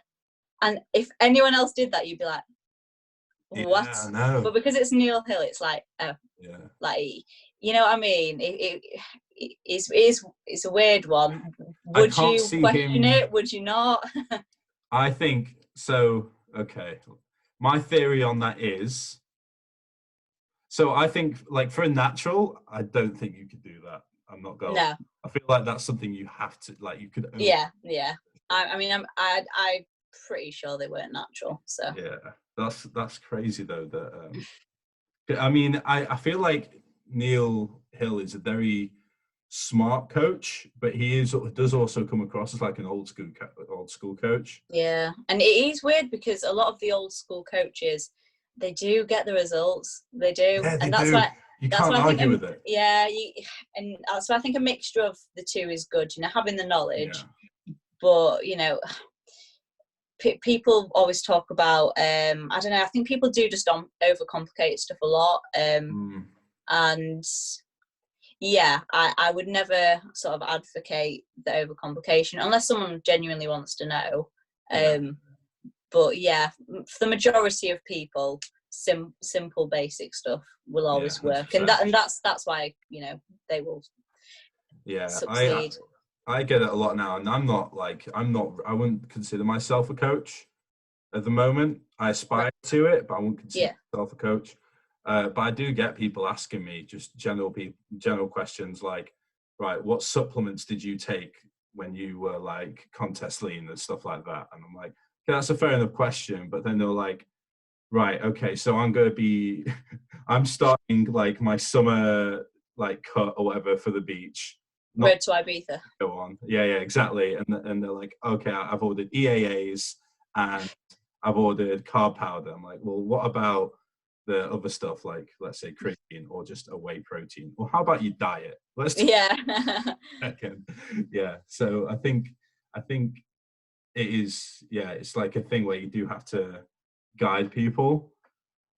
and if anyone else did that, you'd be like, what? Yeah, I know. But because it's Neil Hill, it's like, oh, like, you know what I mean? It's a weird one. Would you question it? Would you not? I think so. Okay, my theory on that is, so I think like for a natural, I don't think you could do that. I'm not going. No. I feel like that's something you have to, like, you could only. Yeah. I mean, I'm pretty sure they weren't natural. So yeah, that's crazy though. That I mean, I feel like Neil Hill is a very smart coach, but he does also come across as like an old school coach. Yeah, and it is weird because a lot of the old school coaches, they do get the results. They do, Yeah, and that's why you can't argue with it. Yeah, and that's why I think a mixture of the two is good. You know, having the knowledge, but you know, people always talk about. I don't know. I think people do just overcomplicate stuff a lot, and. Yeah, I would never sort of advocate the overcomplication unless someone genuinely wants to know. But yeah, for the majority of people, simple basic stuff will always work, and that's why, you know, they will succeed. I get it a lot now, and I wouldn't consider myself a coach at the moment. I aspire to it, but I wouldn't consider myself a coach. But I do get people asking me just general questions like, right, what supplements did you take when you were like contest lean and stuff like that? And I'm like, okay, that's a fair enough question. But then they're like, right, okay, so I'm starting like my summer like cut or whatever for the beach. Road to Ibiza. Go on. Yeah, exactly. And they're like, okay, I've ordered EAAs and I've ordered carb powder. I'm like, well, what about the other stuff, like let's say creatine or just a whey protein? Well, how about your diet? Let's talk second. Yeah, so I think it is, it's like a thing where you do have to guide people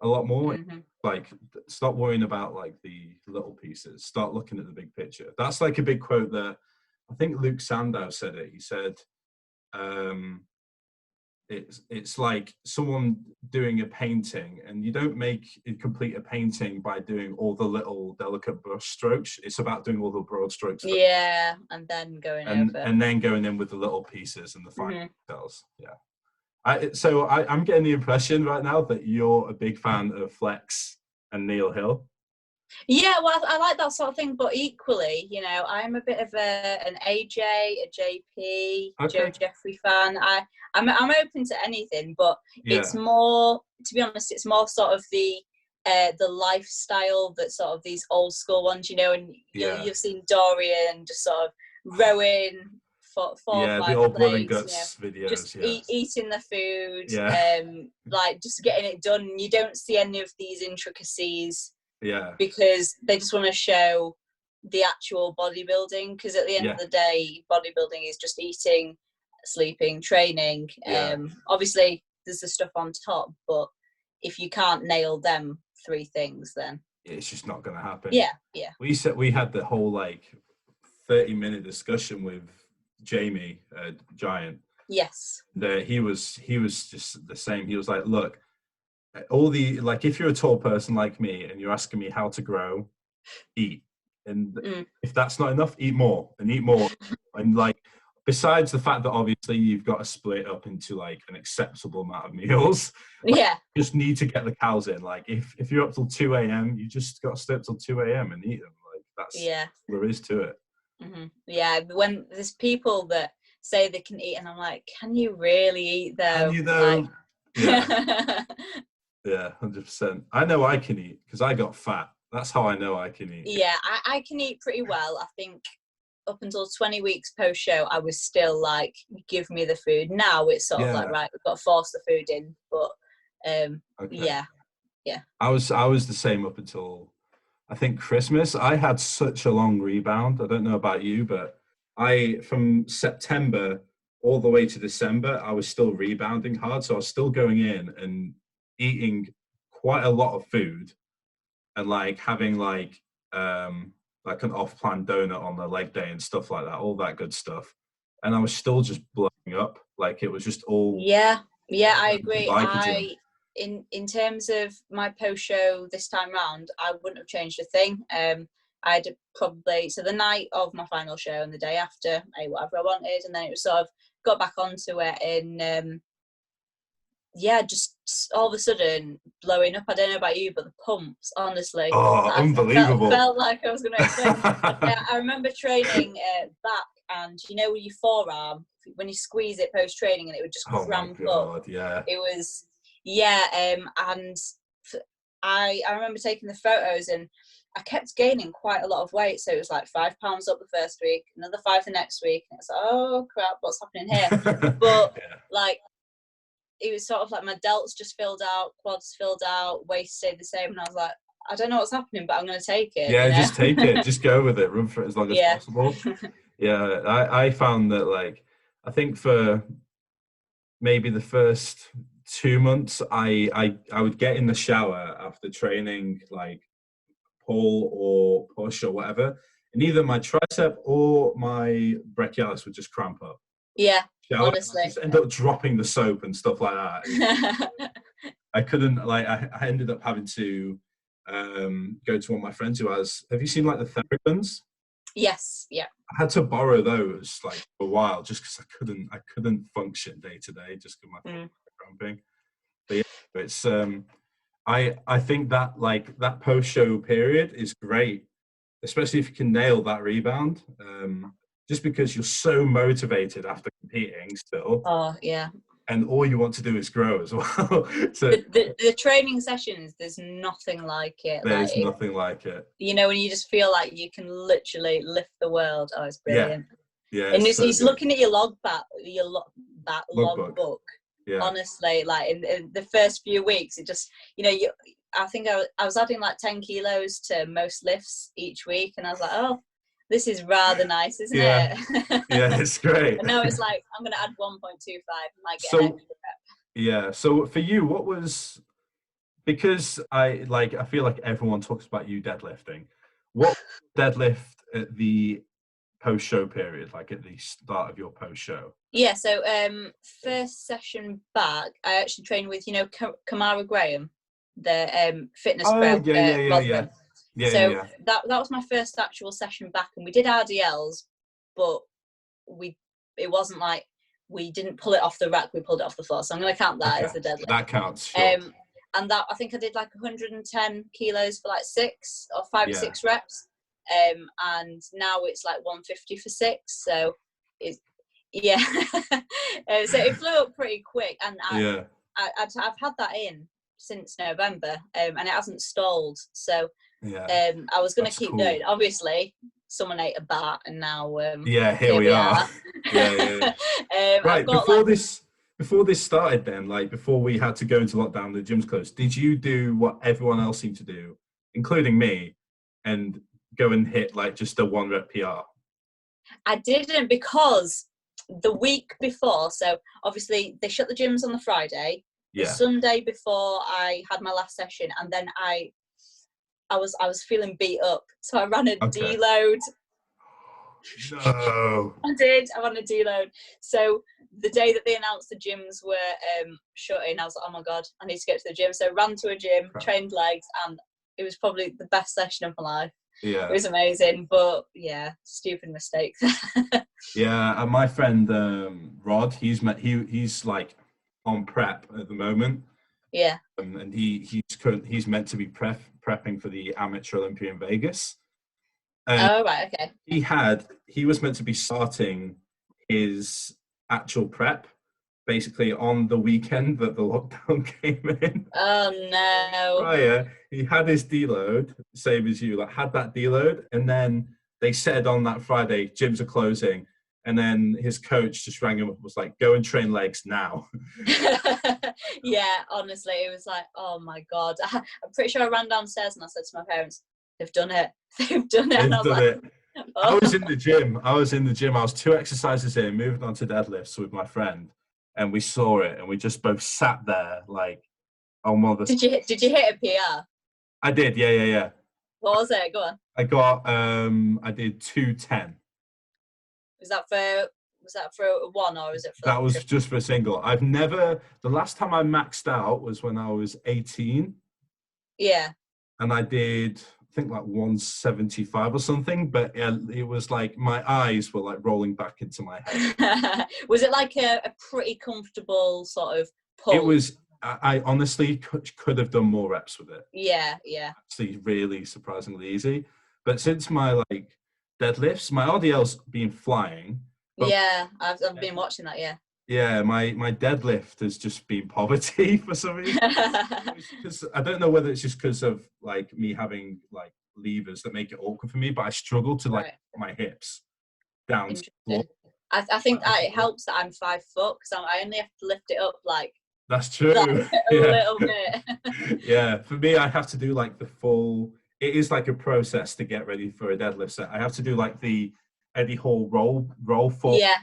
a lot more. Like, stop worrying about like the little pieces, start looking at the big picture. That's like a big quote that I think Luke Sandow said it. He said it's like someone doing a painting, and you don't complete a painting by doing all the little delicate brush strokes. It's about doing all the broad strokes. Yeah, and then going over. And then going in with the little pieces and the fine details. Yeah. I'm getting the impression right now that you're a big fan of Flex and Neil Hill. Yeah, well, I like that sort of thing, but equally, you know, I'm a bit of an AJ, a JP, Joe Jeffrey fan. I'm open to anything, but it's more, to be honest, it's more sort of the lifestyle that sort of these old school ones, you know, and you've seen Dorian just sort of rowing for 4 or 5 the old blood and plates, guts videos, just eating the food, like just getting it done. You don't see any of these intricacies. Yeah. Because they just want to show the actual bodybuilding. Because at the end of the day, bodybuilding is just eating, sleeping, training. Obviously, there's the stuff on top, but if you can't nail them 3 things, then it's just not going to happen. Yeah. We had the whole like 30-minute discussion with Jamie, Giant. Yes. He was just the same. He was like, look, all the, like, if you're a tall person like me and you're asking me how to grow, eat. And if that's not enough, eat more and eat more. And like, besides the fact that obviously you've got to split up into like an acceptable amount of meals, like, you just need to get the cows in. Like if you're up till 2 a.m, you just got to stay up till 2 a.m. and eat them. Like that's all there is to it. Yeah, when there's people that say they can eat, and I'm like, can you really eat though? Can you though? Like... Yeah, 100%. I know I can eat because I got fat. That's how I know I can eat. Yeah, I can eat pretty well. I think up until 20 weeks post show, I was still like, give me the food. Now it's sort of like, right, we've got to force the food in. But yeah. I was the same up until I think Christmas. I had such a long rebound. I don't know about you, but from September all the way to December, I was still rebounding hard. So I was still going in and eating quite a lot of food and like having like an off-plan donut on the leg day and stuff like that, all that good stuff. And I was still just blowing up. Like it was just all I agree. In terms of my post show this time round, I wouldn't have changed a thing. I'd probably, so the night of my final show and the day after, I ate whatever I wanted, and then it was sort of got back onto it in just all of a sudden blowing up. I don't know about you, but the pumps, honestly. Unbelievable. Felt like I was going to explode. I remember training back, and you know, with your forearm, when you squeeze it post training, and it would just cramp up. Yeah. It was, and I remember taking the photos, and I kept gaining quite a lot of weight. So it was like 5 pounds up the first week, another 5 the next week, and it's like, oh crap, what's happening here? But like, it was sort of like my delts just filled out, quads filled out, waist stayed the same, and I was like, I don't know what's happening, but I'm going to take it. Yeah, just take it. Just go with it. Run for it as long as possible. I found that, like, I think for maybe the first 2 months, I would get in the shower after training, like pull or push or whatever, and either my tricep or my brachialis would just cramp up. Yeah. Shower, honestly, I just end up dropping the soap and stuff like that. I couldn't, like, I ended up having to go to one of my friends who has, have you seen like the Theragons? Yes, yeah. I had to borrow those like for a while just because I couldn't function day to day just because my foot was cramping. But yeah, it's I think that like that post show period is great, especially if you can nail that rebound. Just because you're so motivated after competing still. Oh, yeah. And all you want to do is grow as well. So the training sessions, there's nothing like it. There's nothing like it. You know, when you just feel like you can literally lift the world. Oh, it's brilliant. Yeah. And it's looking at your logbook. Yeah. Honestly, like in the first few weeks, it just, you know, I think I was adding like 10 kilos to most lifts each week, and I was like, oh, this is rather nice, isn't it? Yeah, it's great. And now it's like, I'm going to add 1.25 and like get an extra rep. Yeah. So for you, what was, because I feel like everyone talks about you deadlifting. What deadlift at the post-show period, like at the start of your post-show? Yeah, so first session back, I actually trained with, you know, Kamara Graham, the fitness pro, Rotherham. So that was my first actual session back, and we did RDLs, but it wasn't like we didn't pull it off the rack, we pulled it off the floor. So I'm going to count that as the deadlift. That counts, sure. And that, I think I did like 110 kilos for like 6 or 5 or 6 reps. And now it's like 150 for 6. So it's, so it flew up pretty quick. And I've had that in since November, and it hasn't stalled. So I was going to keep going. Obviously, someone ate a bat, and now here we are. Right, before this started, then, like before we had to go into lockdown, the gym's closed, did you do what everyone else seemed to do, including me, and go and hit like just a 1 rep PR? I didn't, because the week before, so obviously they shut the gyms on the Friday, the Sunday before I had my last session, and then I was feeling beat up, so I ran a deload. No. I ran a deload. So the day that they announced the gyms were shutting, I was like, oh my God, I need to get to the gym. So I ran to a gym, trained legs, and it was probably the best session of my life. Yeah. It was amazing, but stupid mistake. And my friend Rod, he's like on prep at the moment. Yeah. And he's meant to be prepping for the Amateur Olympia in Vegas. Right, okay. He was meant to be starting his actual prep basically on the weekend that the lockdown came in. Oh no. He had his deload, same as you, like had that deload, and then they said on that Friday, gyms are closing, and then his coach just rang him up and was like, go and train legs now. Yeah, honestly, it was like, oh my God. I'm pretty sure I ran downstairs and I said to my parents, they've done it. They've done it. And I was like, I was in the gym. I was 2 exercises in, moving on to deadlifts with my friend, and we saw it, and we just both sat there like, oh mother. Did you hit a PR? I did, yeah. What was it? Go on. I did 210. Was that for a 1, or was it for? That was just for a single. The last time I maxed out was when I was 18. Yeah. And I did, I think like 175 or something, but it was like my eyes were like rolling back into my head. Was it like a pretty comfortable sort of pull? It was. I honestly could have done more reps with it. Yeah. Actually, really surprisingly easy. But since my like deadlifts, my RDL's been flying. Yeah, I've been watching that. Yeah. Yeah, my deadlift has just been poverty for some reason. Because I don't know whether it's just because of like me having like levers that make it awkward for me, but I struggle to like my hips down to the floor. I think it helps that I'm 5 foot, because I only have to lift it up like. That's true. A little bit. Yeah, for me, I have to do like the full. It is like a process to get ready for a deadlift set. I have to do like the Eddie Hall roll forward. Yeah.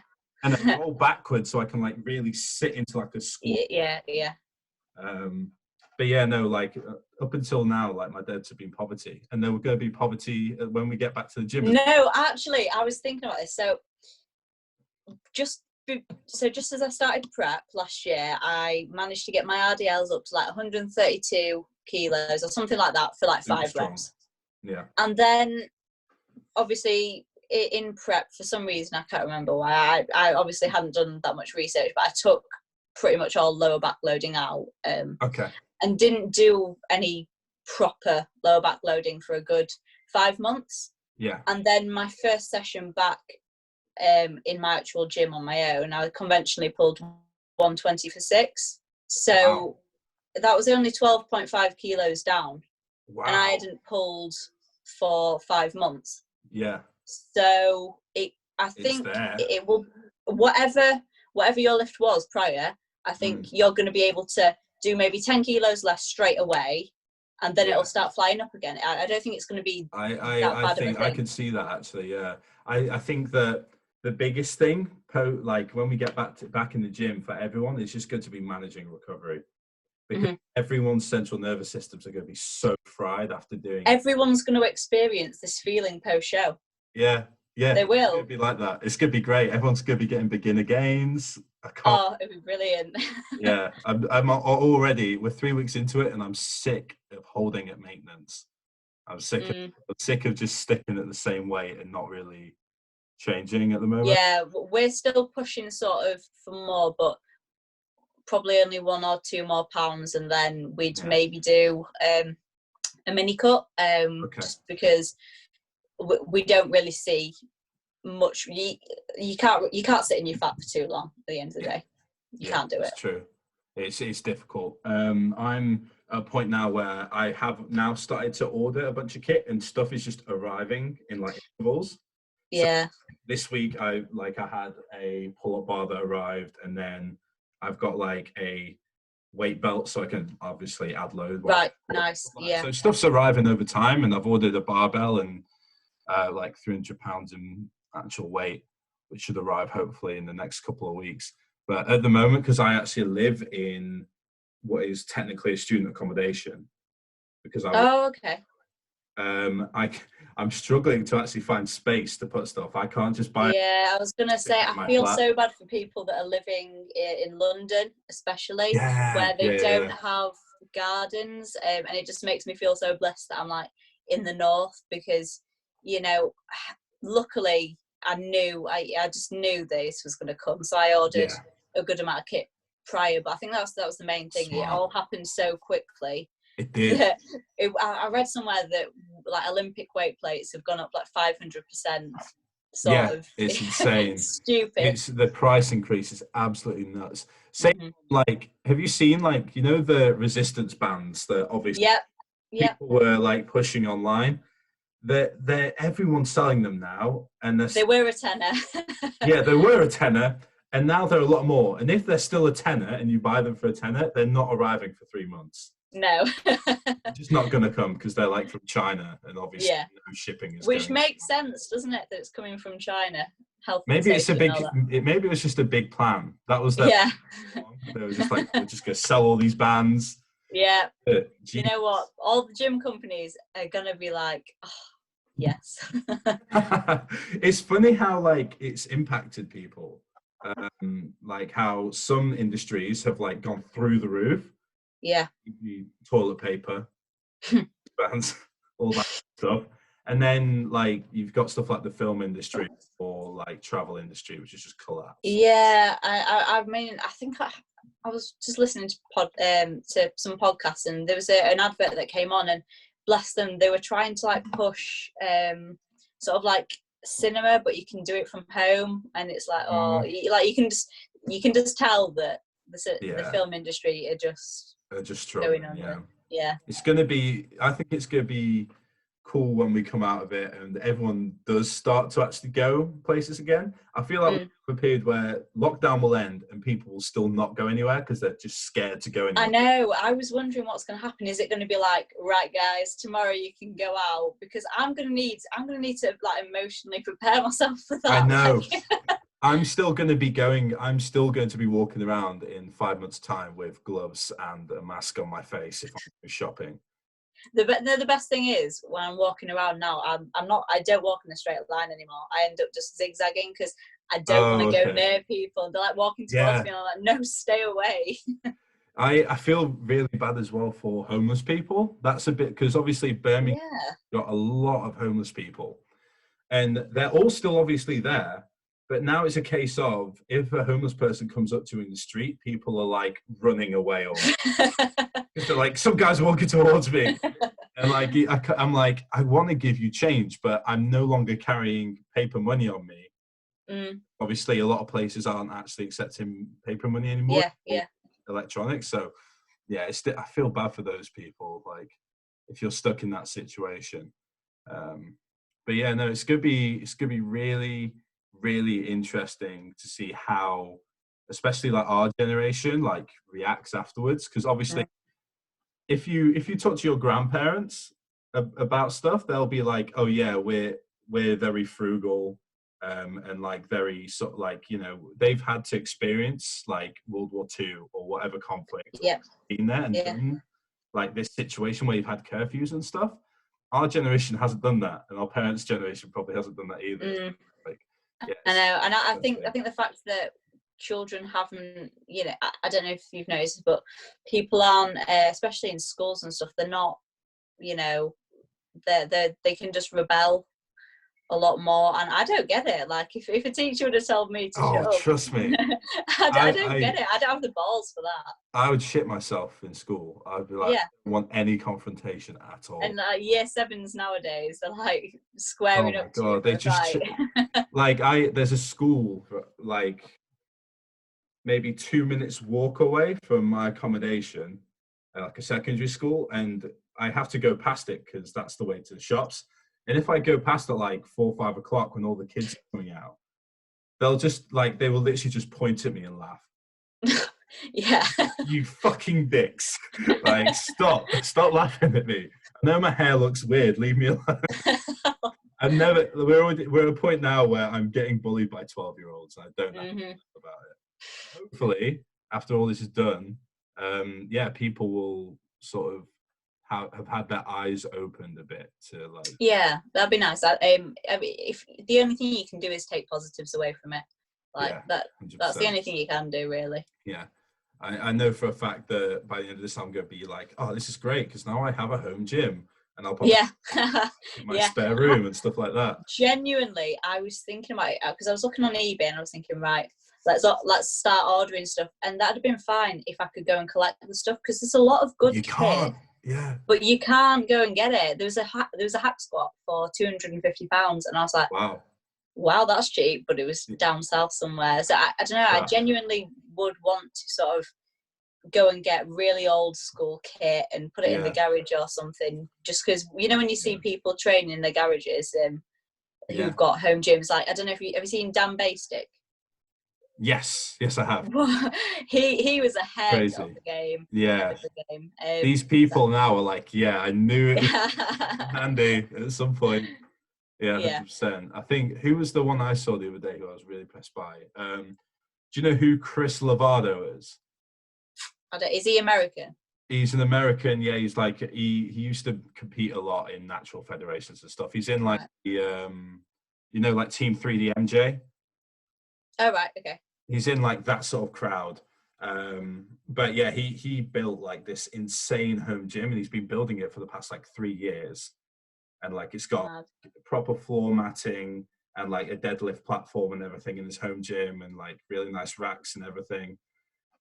And then roll backwards so I can like really sit into like a squat. Yeah. But yeah, no, like up until now, like my deads have been poverty, and there were going to be poverty when we get back to the gym. No, actually, I was thinking about this. So just as I started prep last year, I managed to get my RDLs up to like 132 kilos or something like that for like 5 reps. Yeah. And then obviously in prep, for some reason, I can't remember why, I obviously hadn't done that much research, but I took pretty much all lower back loading out. And didn't do any proper lower back loading for a good 5 months. Yeah. And then my first session back in my actual gym on my own, I conventionally pulled 120 for 6. So that was only 12.5 kilos down. Wow. And I hadn't pulled for 5 months. Yeah. So I think it will, whatever your lift was prior, I think you're going to be able to do maybe 10 kilos less straight away, and then it'll start flying up again. I don't think it's going to be I think I could see that actually. Yeah. I think that the biggest thing, like when we get back in the gym for everyone, is just going to be managing recovery, because everyone's central nervous systems are going to be so fried after doing. Everyone's going to experience this feeling post show. Yeah. Yeah, They will. It's gonna be like that. It's gonna be great. Everyone's gonna be getting beginner gains. I can't. Oh, it'd be brilliant. Yeah, I'm already. We're 3 weeks into it, and I'm sick of holding at maintenance. I'm sick of just sticking at the same weight and not really changing at the moment. Yeah, we're still pushing sort of for more, but probably only 1 or 2 more pounds, and then we'd maybe do a mini cut, just because we don't really see much. You can't sit in your fat for too long at the end of the day. You can't do it. It's true. It's difficult. I'm at a point now where I have now started to order a bunch of kit, and stuff is just arriving in like intervals. Yeah. So this week I had a pull-up bar that arrived, and then I've got like a weight belt so I can obviously add load. Right. Nice. Yeah. So stuff's arriving over time, and I've ordered a barbell and like 300 pounds in actual weight, which should arrive hopefully in the next couple of weeks. But at the moment, because I actually live in what is technically a student accommodation, because I'm struggling to actually find space to put stuff. I can't just buy. Yeah, I was gonna say, I feel so bad for people that are living in London, especially where they don't have gardens, and it just makes me feel so blessed that I'm like in the north, because luckily I just knew this was going to come, so I ordered a good amount of kit prior. But I think that was the main thing. Smart. It all happened so quickly. It did. I read somewhere that like Olympic weight plates have gone up like 500%. It's insane. It's stupid. The price increase is absolutely nuts. Same, like, have you seen like the resistance bands that obviously people were like pushing online? They're everyone's selling them now, and they were a tenner. Yeah, they were a tenner, and now they're a lot more. And if they're still a tenner and you buy them for a tenner, they're not arriving for 3 months. No. They're just not going to come because they're like from China, and obviously no shipping is which makes sense, doesn't it, that it's coming from China? Maybe it's maybe it was just a big plan. That was their they were just like, we're just going to sell all these bands. Yeah. You know what? All the gym companies are going to be like, oh, yes. It's funny how like it's impacted people. Like how some industries have like gone through the roof. Yeah. Toilet paper, bands, all that stuff. And then like you've got stuff like the film industry or like travel industry, which is just collapsed. Yeah. I mean, I think I was just listening to some podcasts, and there was an advert that came on, and bless them, they were trying to like push sort of like cinema, but you can do it from home, and it's like you can just tell that the film industry are just struggling. It's gonna be. I think it's gonna be cool when we come out of it and everyone does start to actually go places again. I feel like we're a period where lockdown will end and people will still not go anywhere because they're just scared to go anywhere. I know. I was wondering what's going to happen. Is it going to be like, right, guys, tomorrow you can go out? Because I'm going to need to like emotionally prepare myself for that. I know. I'm still going to be going. I'm still going to be walking around in 5 months' time with gloves and a mask on my face if I'm shopping. The best thing is when I'm walking around now, I don't walk in a straight line anymore. I end up just zigzagging because I don't want to go near people. They're like walking towards me, and I'm like, no, stay away. I feel really bad as well for homeless people. That's a bit, because obviously Birmingham got a lot of homeless people, and they're all still obviously there. But now it's a case of, if a homeless person comes up to you in the street, people are like running away, or they're like, some guy's walking towards me, and like I'm like, I want to give you change, but I'm no longer carrying paper money on me. Obviously, a lot of places aren't actually accepting paper money anymore. Electronic. So yeah, I feel bad for those people. Like if you're stuck in that situation. But yeah, no, it's gonna be really, really interesting to see how, especially like our generation, like reacts afterwards. Because obviously, if you talk to your grandparents about stuff, they'll be like, "Oh yeah, we're very frugal." And like very sort of like, they've had to experience like World War II or whatever conflict been there and done like this situation where you've had curfews and stuff. our generation hasn't done that, and our parents' generation probably hasn't done that either. Like, yes, I know, and I think the fact that children haven't, you know, I don't know if you've noticed, but people aren't, especially in schools and stuff, they're not, you know, they can just rebel a lot more, and I don't get it. Like, if a teacher would have told me to shut up, trust me, I don't get it. I don't have the balls for that. I would shit myself in school. I'd be like, I don't want any confrontation at all. And year 7s nowadays, they're like squaring up to you. They just like there's a school like maybe 2 minutes walk away from my accommodation, like a secondary school, and I have to go past it because that's the way to the shops. And if I go past at like 4 or 5 o'clock when all the kids are coming out, they'll just like, they will literally just point at me and laugh. Yeah. You fucking dicks. Like, stop laughing at me. I know my hair looks weird. Leave me alone. We're at a point now where I'm getting bullied by 12-year-olds. I don't know about it. Hopefully, after all this is done, people will sort of have had their eyes opened a bit to like. Yeah, that'd be nice. I mean, if the only thing you can do is take positives away from it, like that's the only thing you can do, really. Yeah, I know for a fact that by the end of this, I'm going to be like, oh, this is great because now I have a home gym and I'll probably my spare room and stuff like that. Genuinely, I was thinking about it because I was looking on eBay and I was thinking, right, let's start ordering stuff, and that'd have been fine if I could go and collect the stuff because there's a lot of good kit. Yeah, but you can't go and get it. There was a hack squat for £250, and I was like, wow, that's cheap. But it was down south somewhere, so I don't know. I genuinely would want to sort of go and get really old school kit and put it in the garage or something. Just because, you know, when you see people training in their garages, who've got home gyms, like, I don't know if have you seen Dan Baystick? Yes, I have. he was ahead of the game. Yeah. These people now are like, I knew it was Andy at some point. Yeah, 100%. I think, who was the one I saw the other day who I was really impressed by? Do you know who Chris Lovato is? Is he American? He's an American. Yeah, he's like, he used to compete a lot in natural federations and stuff. He's in like the, like Team 3D MJ. Oh, right, okay. He's in like that sort of crowd. But yeah, he built like this insane home gym, and he's been building it for the past like 3 years. And like, it's got proper floor matting and like a deadlift platform and everything in his home gym, and like really nice racks and everything.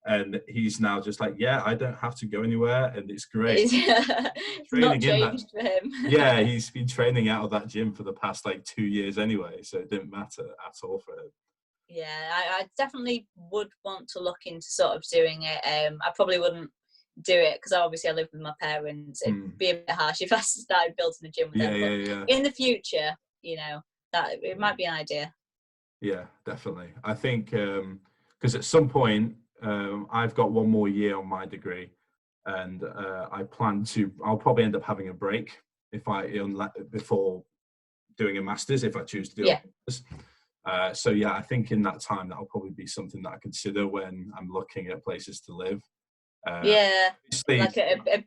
And he's now just like, I don't have to go anywhere, and it's great. It's not changed for him. Yeah, he's been training out of that gym for the past like 2 years anyway, so it didn't matter at all for him. Yeah, I definitely would want to look into sort of doing it. I probably wouldn't do it because obviously I live with my parents. It'd be a bit harsh if I started building a gym with them. But in the future, you know, that it might be an idea. Yeah, definitely. I think because at some point I've got 1 more year on my degree, and I'll probably end up having a break before doing a master's if I choose to do a master's. So I think in that time that'll probably be something that I consider when I'm looking at places to live. Like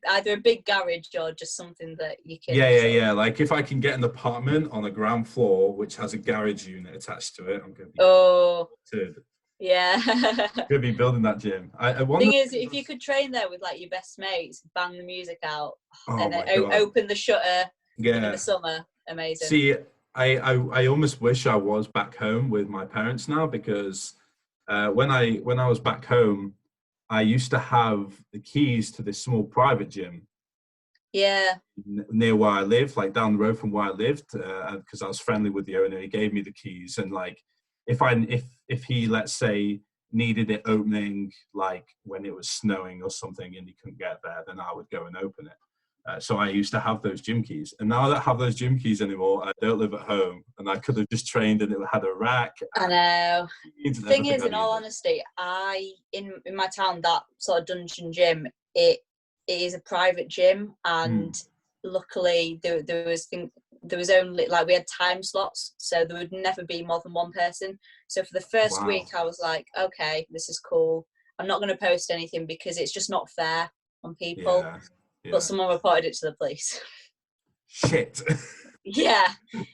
either a big garage or just something that you can. Yeah. Like if I can get an apartment on the ground floor which has a garage unit attached to it, I'm going to be going to be building that gym. The thing is, if you could train there with like your best mates, bang the music out, and then open the shutter in the summer, amazing. See, I almost wish I was back home with my parents now, because when I was back home, I used to have the keys to this small private gym. Yeah. Near where I live, like down the road from where I lived, because I was friendly with the owner. He gave me the keys, and like if he, let's say, needed it opening, like when it was snowing or something, and he couldn't get there, then I would go and open it. So I used to have those gym keys, and now I don't have those gym keys anymore. I don't live at home, and I could have just trained, and it had a rack. I know. The thing is, in all honesty, in my town, that sort of dungeon gym, it is a private gym, and luckily there was only, like, we had time slots, so there would never be more than one person. So for the first week, I was like, okay, this is cool. I'm not going to post anything because it's just not fair on people. Yeah. But someone reported it to the police. shit. Yeah,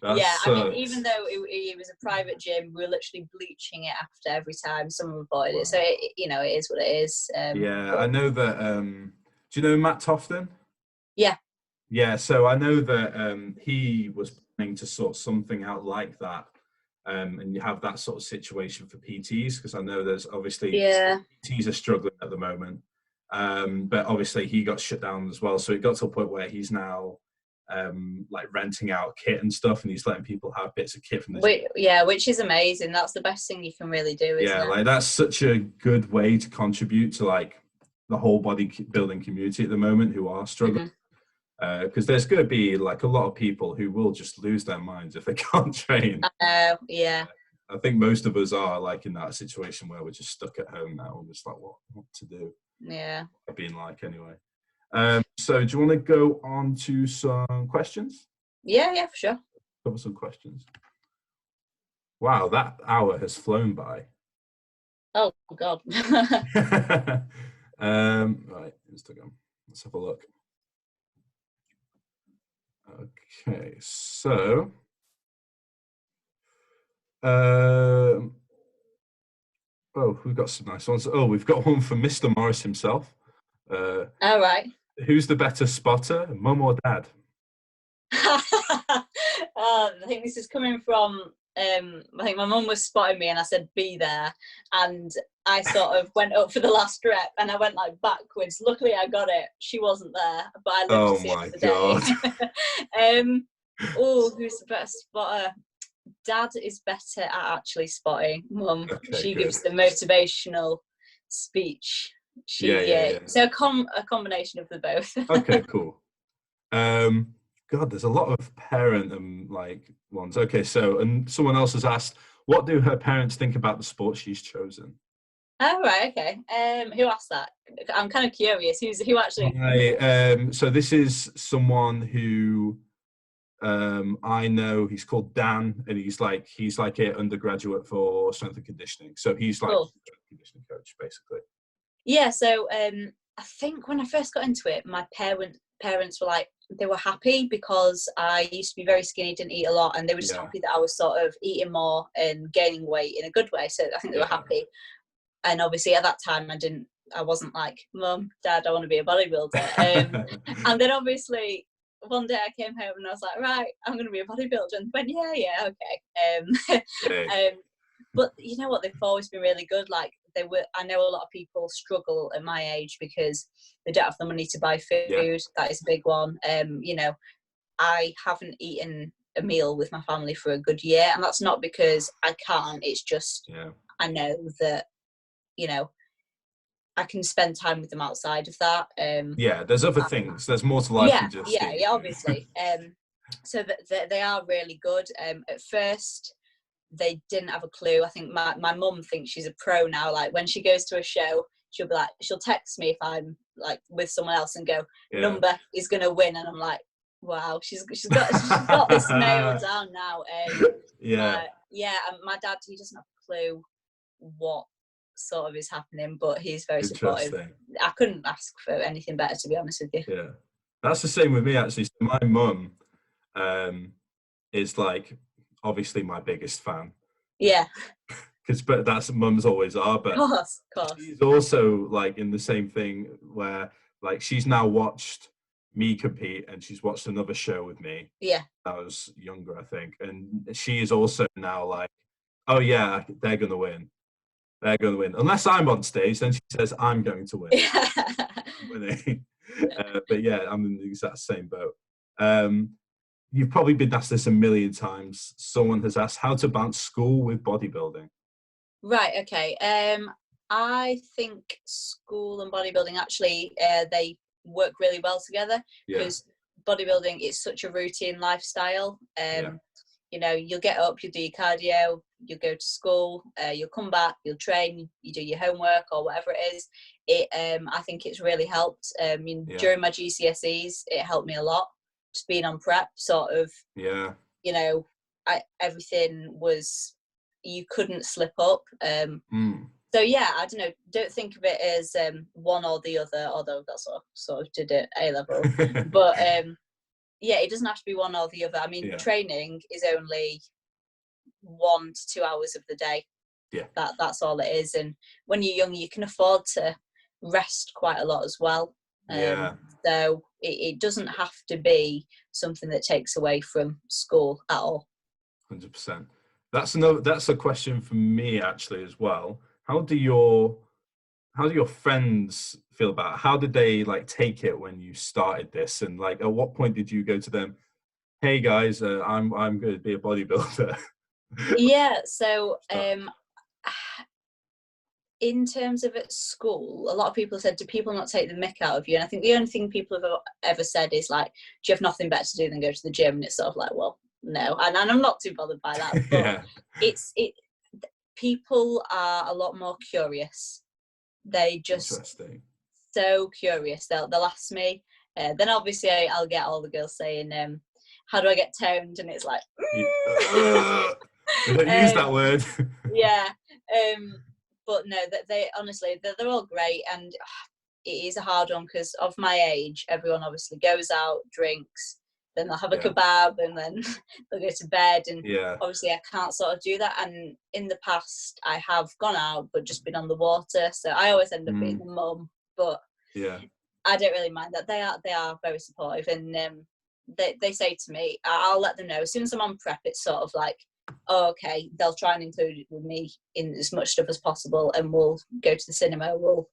yeah. Sucks. I mean, even though it was a private gym, we were literally bleaching it after every time someone reported it. So it is what it is. Yeah, I know that. Do you know Matt Tofton? Yeah. Yeah, so I know that he was planning to sort something out like that, and you have that sort of situation for PTs, because I know there's obviously PTs are struggling at the moment, but obviously he got shut down as well. So it got to a point where he's now like renting out kit and stuff, and he's letting people have bits of kit from the yeah, which is amazing. That's the best thing you can really do, isn't it? Like that's such a good way to contribute to like the whole bodybuilding community at the moment who are struggling. Because there's going to be like a lot of people who will just lose their minds if they can't train. Yeah. I think most of us are like in that situation where we're just stuck at home now and just like, what to do? Yeah. I've been like anyway. So do you want to go on to some questions? Yeah, for sure. Cover some questions. Wow, that hour has flown by. Oh God. Right, Instagram. Let's have a look. Okay, so oh, we've got some nice ones. Oh, we've got one from Mr. Morris himself. All right. Who's the better spotter, mum or dad? I think this is coming from I think my mum was spotting me and I said be there, and I sort of went up for the last rep and I went like backwards. Luckily I got it. She wasn't there, but I lived to see another day. Who's the best spotter? Dad is better at actually spotting. Mum, she gives the motivational speech. So a combination of the both. Okay, cool. God, there's a lot of parent like ones. Okay, so and someone else has asked, what do her parents think about the sport she's chosen? Oh right, okay. Who asked that? I'm kind of curious. Who actually? So this is someone who I know. He's called Dan, and he's like an undergraduate for strength and conditioning. So he's like a strength and conditioning coach, basically. Yeah. So I think when I first got into it, my parents were like, they were happy because I used to be very skinny, didn't eat a lot, and they were just happy that I was sort of eating more and gaining weight in a good way. So I think they were happy. And obviously at that time I wasn't like, Mum, Dad, I want to be a bodybuilder. And then obviously one day I came home and I was like, right, I'm going to be a bodybuilder. And went, yeah, okay. But you know what? They've always been really good. Like I know a lot of people struggle at my age because they don't have the money to buy food. Yeah. That is a big one. I haven't eaten a meal with my family for a good year, and that's not because I can't. It's just I know that I can spend time with them outside of that. There's other things. There's more to life than just eating. Yeah, obviously. So that they are really good. At first, they didn't have a clue. I think my mum thinks she's a pro now. Like when she goes to a show, she'll be like, she'll text me if I'm like with someone else and go, number is gonna win, and I'm like, wow, she's got this nailed down now. And my dad, he doesn't have a clue what sort of is happening, but he's very supportive. I couldn't ask for anything better, to be honest with you. Yeah, that's the same with me actually. So my mum is like obviously my biggest fan. Yeah. But that's mums always are. But of course. She's also like in the same thing where like she's now watched me compete and she's watched another show with me. Yeah. I was younger, I think, and she is also now like, oh yeah, they're gonna win. They're going to win. Unless I'm on stage, then she says, I'm going to win. But yeah, I'm in the exact same boat. You've probably been asked this a million times. Someone has asked how to balance school with bodybuilding. Right, okay. I think school and bodybuilding actually, they work really well together because bodybuilding is such a routine lifestyle. You'll get up, you'll do your cardio, you'll go to school, you'll come back, you'll train, you do your homework or whatever it is. I think it's really helped. During my GCSEs, it helped me a lot. Just being on prep, sort of. Yeah. Everything was, you couldn't slip up. So yeah, I don't know. Don't think of it as one or the other, although that's sort of did it A level. But yeah, it doesn't have to be one or the other. I mean, training is only 1 to 2 hours of the day. Yeah. That's all it is. And when you're young, you can afford to rest quite a lot as well. So it doesn't have to be something that takes away from school at all. 100%. That's a question for me actually as well. How do your friends feel about it? How did they like take it when you started this? And like, at what point did you go to them, hey guys, I'm going to be a bodybuilder? Yeah. So in terms of at school, a lot of people said, do people not take the mick out of you? And I think the only thing people have ever said is like, do you have nothing better to do than go to the gym? And it's sort of like, well, no. And I'm not too bothered by that. But people are a lot more curious. They just so curious. They'll ask me. Then obviously I'll get all the girls saying, how do I get toned? And it's like, they don't use that word. Yeah. But no, they honestly, they're all great. And it is a hard one because of my age, everyone obviously goes out, drinks, then they'll have a kebab, and then they'll go to bed. And obviously I can't sort of do that. And in the past I have gone out but just been on the water, so I always end up being the mum. But I don't really mind that. They are very supportive, and they say to me, I'll let them know as soon as I'm on prep. It's sort of like, oh, okay, they'll try and include it with me in as much stuff as possible, and we'll go to the cinema, we'll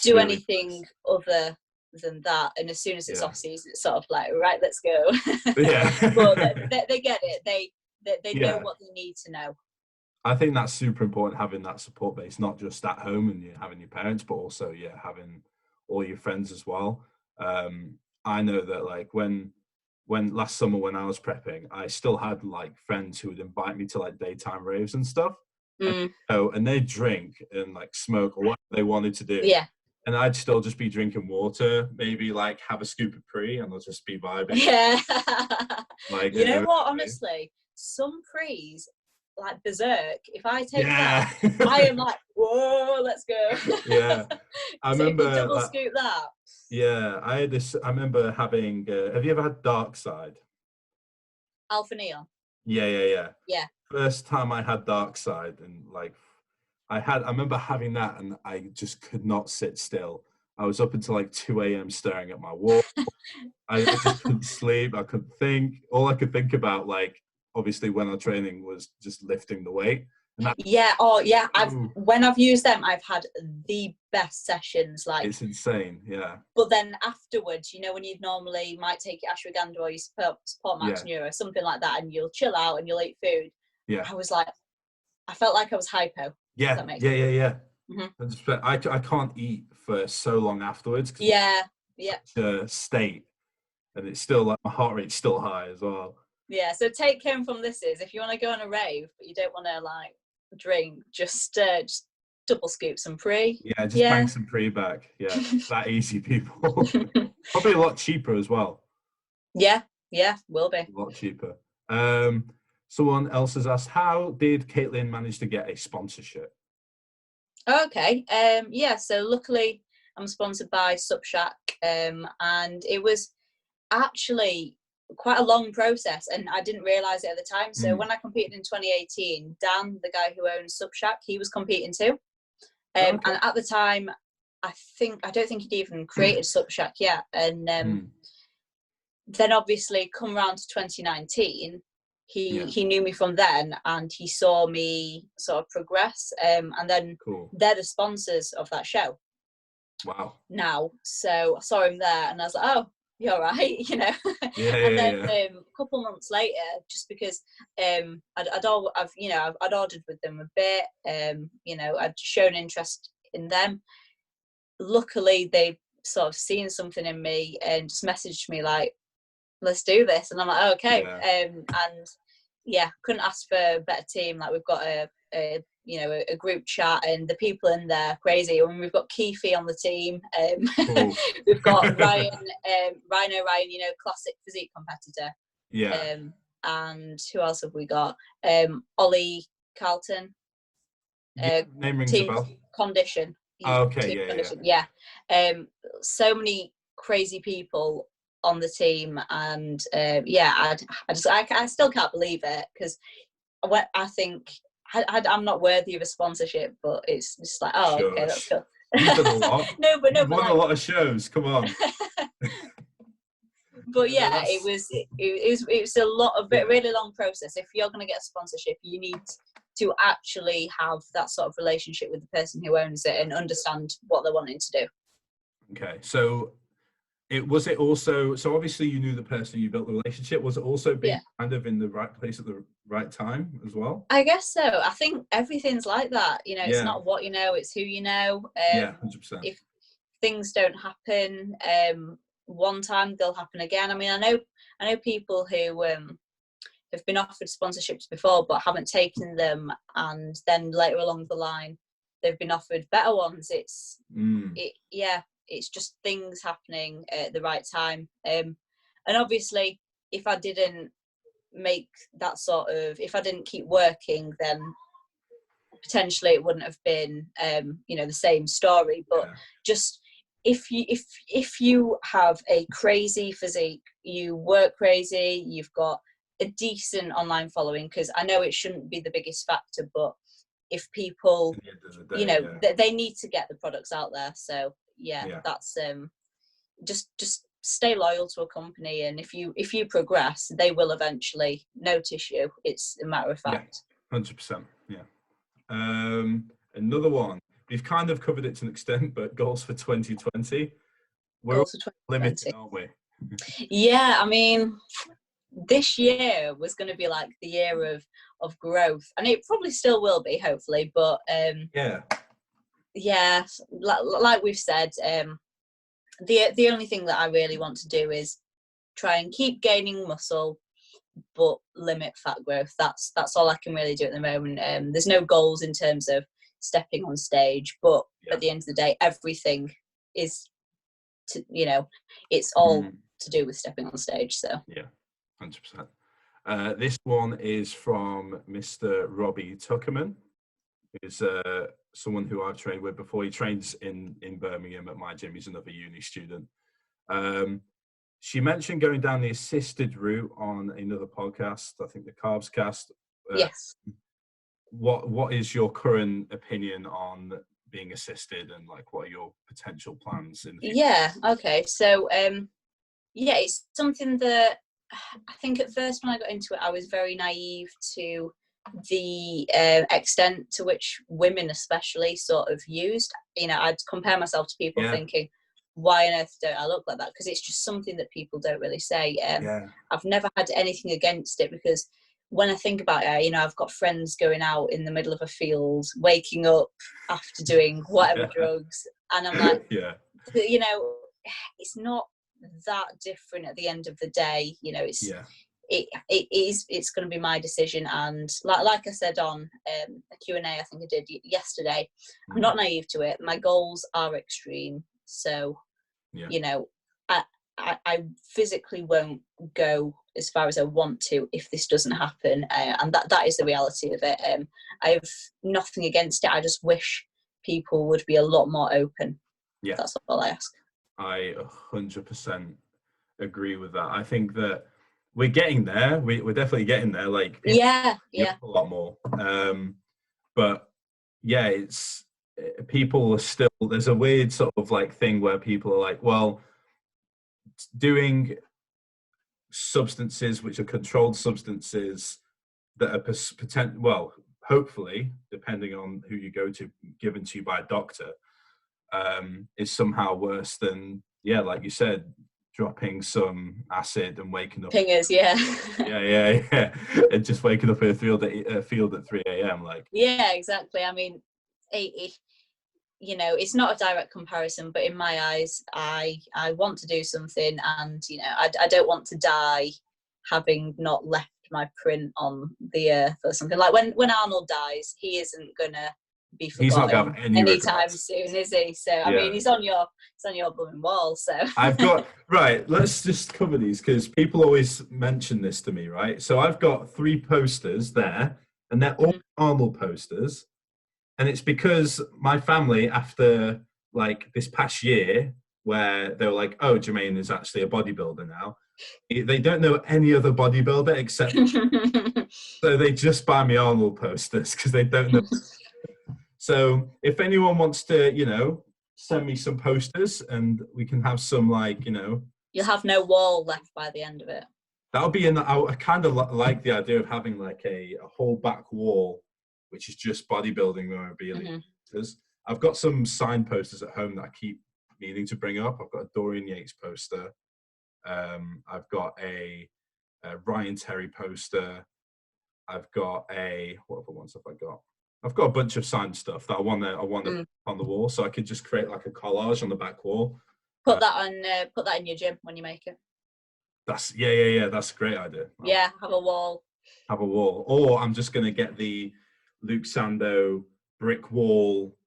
do anything other than that. And as soon as it's off season, it's sort of like, right, let's go. But they get it. They know what they need to know. I think that's super important, having that support base, not just at home and having your parents, but also having all your friends as well. I know that like when last summer when I was prepping, I still had like friends who would invite me to like daytime raves and stuff. And they drink and like smoke or whatever they wanted to do. And I'd still just be drinking water, maybe like have a scoop of pre, and I'll just be vibing. Like, you know what, honestly, some pre's like berserk. If I take that, I am like, whoa, let's go. I remember if you double scoop that. I had this. I remember having. Have you ever had Dark Side? Alpha Neon. Yeah. First time I had Dark Side, and like, I remember having that, and I just could not sit still. I was up until like 2 a.m. staring at my wall. I just couldn't sleep. I couldn't think. All I could think about, like, obviously when I'm training, was just lifting the weight. When I've used them, I've had the best sessions. Like, it's insane. But then afterwards, you know, when you normally might take your ashwagandha or you support max neuro, something like that, and you'll chill out and you'll eat food. I was like, I felt like I was hypo. Yeah. I can't eat for so long afterwards. The state, and it's still like my heart rate's still high as well. So take home from this is, if you want to go on a rave but you don't want to like drink, just double scoop some pre. Bang some pre back. That easy, people. Probably a lot cheaper as well. Will be a lot cheaper. Someone else has asked, how did Caitlin manage to get a sponsorship? Okay. So luckily I'm sponsored by Subshack, and it was actually quite a long process, and I didn't realize it at the time. So when I competed in 2018, Dan, the guy who owns Subshack, he was competing too. And at the time, I don't think he'd even created Subshack yet. And then obviously come around to 2019, he knew me from then, and he saw me sort of progress. And then they're the sponsors of that show. Wow. Now, so I saw him there, and I was like, oh, you're right, you know. And then a couple months later, just because I'd ordered with them a bit, you know, I'd shown interest in them. Luckily, they sort of seen something in me and just messaged me like, let's do this. And I'm like, okay. And couldn't ask for a better team. Like, we've got a group chat, and the people in there crazy. And we've got Keefe on the team. We've got Ryan, you know, classic physique competitor. And who else have we got? Ollie Carlton. Name rings a bell. Condition. Condition. So many crazy people on the team, and I still can't believe it, because I think I'm not worthy of a sponsorship, but it's just like, oh, Shush. okay, that's cool. You've done a lot. You've won a lot of shows. Come on. But yeah, it was a lot of really long process. If you're going to get a sponsorship, you need to actually have that sort of relationship with the person who owns it and understand what they're wanting to do. Okay, so was it also, so obviously you knew the person, you built the relationship, was it also being kind of in the right place at the right time as well? I guess so. I think everything's like that, you know. It's not what you know, it's who you know. 100%. If things don't happen one time, they'll happen again. I mean, I know people who have been offered sponsorships before but haven't taken them, and then later along the line they've been offered better ones. It's just things happening at the right time. And obviously, if I didn't make that if I didn't keep working, then potentially it wouldn't have been, the same story. But just if you have a crazy physique, you work crazy, you've got a decent online following, because I know it shouldn't be the biggest factor, but if people, they need to get the products out there. So that's just stay loyal to a company, and if you progress, they will eventually notice you. It's a matter of fact. 100%. Another one, we've kind of covered it to an extent, but goals for 2020. We're goals for 2020. limited, aren't we? Yeah, I mean, this year was going to be like the year of growth, and it probably still will be, hopefully, but like we've said, the only thing that I really want to do is try and keep gaining muscle but limit fat growth. That's all I can really do at the moment. There's no goals in terms of stepping on stage, but at the end of the day, everything is it's all to do with stepping on stage. So 100%. This one is from Mr. Robbie Tuckerman, who's someone who I've trained with before. He trains in Birmingham at my gym. He's another uni student. She mentioned going down the assisted route on another podcast, I think the Carbs Cast. Yes. What is your current opinion on being assisted, and like what are your potential plans in the future? Yeah, okay. So it's something that I think at first when I got into it, I was very naive to the extent to which women especially sort of used. I'd compare myself to people thinking, why on earth don't I look like that? Because it's just something that people don't really say. I've never had anything against it, because when I think about it, I've got friends going out in the middle of a field, waking up after doing whatever drugs, and I'm like, it's not that different at the end of the day. It's going to be my decision, and like I said on a Q&A I think I did yesterday, I'm not naive to it. My goals are extreme, so I physically won't go as far as I want to if this doesn't happen, and that is the reality of it. I have nothing against it. I just wish people would be a lot more open. That's all I ask. I 100% agree with that. I think that we're getting there. We're definitely getting there. Like a lot more. But it's people are still. There's a weird sort of like thing where people are like, well, doing substances which are controlled substances that are hopefully, depending on who you go to, given to you by a doctor, is somehow worse than like you said, dropping some acid and waking up pingers, and just waking up in a field at 3 a.m. like exactly. I mean, it's not a direct comparison, but in my eyes, I want to do something, and I don't want to die having not left my print on the earth or something. Like when Arnold dies, he isn't gonna be forgotten. He's not gonna have any anytime regrets soon, is he? So I mean, he's on your blooming wall. So I've got right. Let's just cover these, because people always mention this to me, right? So I've got 3 posters there, and they're all Arnold posters, and it's because my family, after like this past year, where they were like, oh, Jermaine is actually a bodybuilder now. They don't know any other bodybuilder except, so they just buy me Arnold posters because they don't know. So if anyone wants to, you know, send me some posters and we can have some, like, you know. You'll have no wall left by the end of it. That'll be I kind of like the idea of having like a whole back wall, which is just bodybuilding memorabilia. I've got some signed posters at home that I keep meaning to bring up. I've got a Dorian Yates poster. I've got a Ryan Terry poster. I've got what other ones have I got? I've got a bunch of signed stuff that I want to put on the wall, so I could just create like a collage on the back wall. Put that in your gym when you make it. That's yeah. That's a great idea. Yeah, have a wall. Or I'm just gonna get the Luke Sando brick wall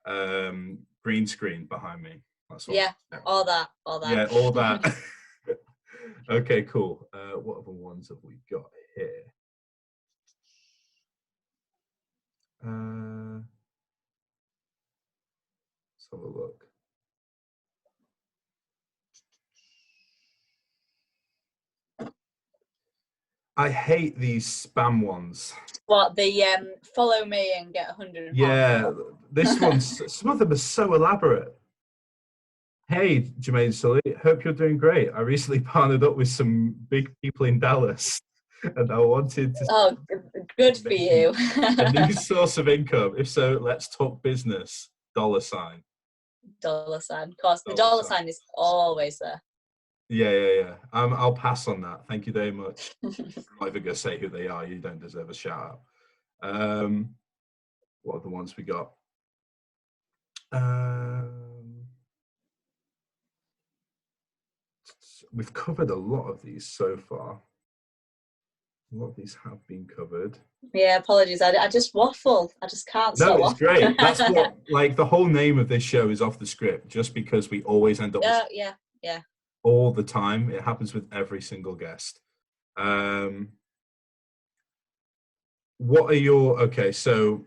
green screen behind me. That's what. Yeah, all that. Yeah, all that. Okay, cool. What other ones have we got here? Let's have a look. I hate these spam ones. What, the follow me and get 100? Yeah, this one's, some of them are so elaborate. Hey, Jermaine Sully, hope you're doing great. I recently partnered up with some big people in Dallas and I wanted to... Oh, good for you. A new source of income. If so, let's talk business. $sign. $sign. Of course, the $sign is always there. Yeah. I'll pass on that. Thank you very much. I'm not even going to say who they are. You don't deserve a shout out. What are the ones we got? We've covered a lot of these so far. A lot of these have been covered. Yeah, apologies. I just waffle. I just can't stop. No, it's great. That's what, like, the whole name of this show is off the script, just because we always end up with yeah. All the time. It happens with every single guest. What are your... Okay, so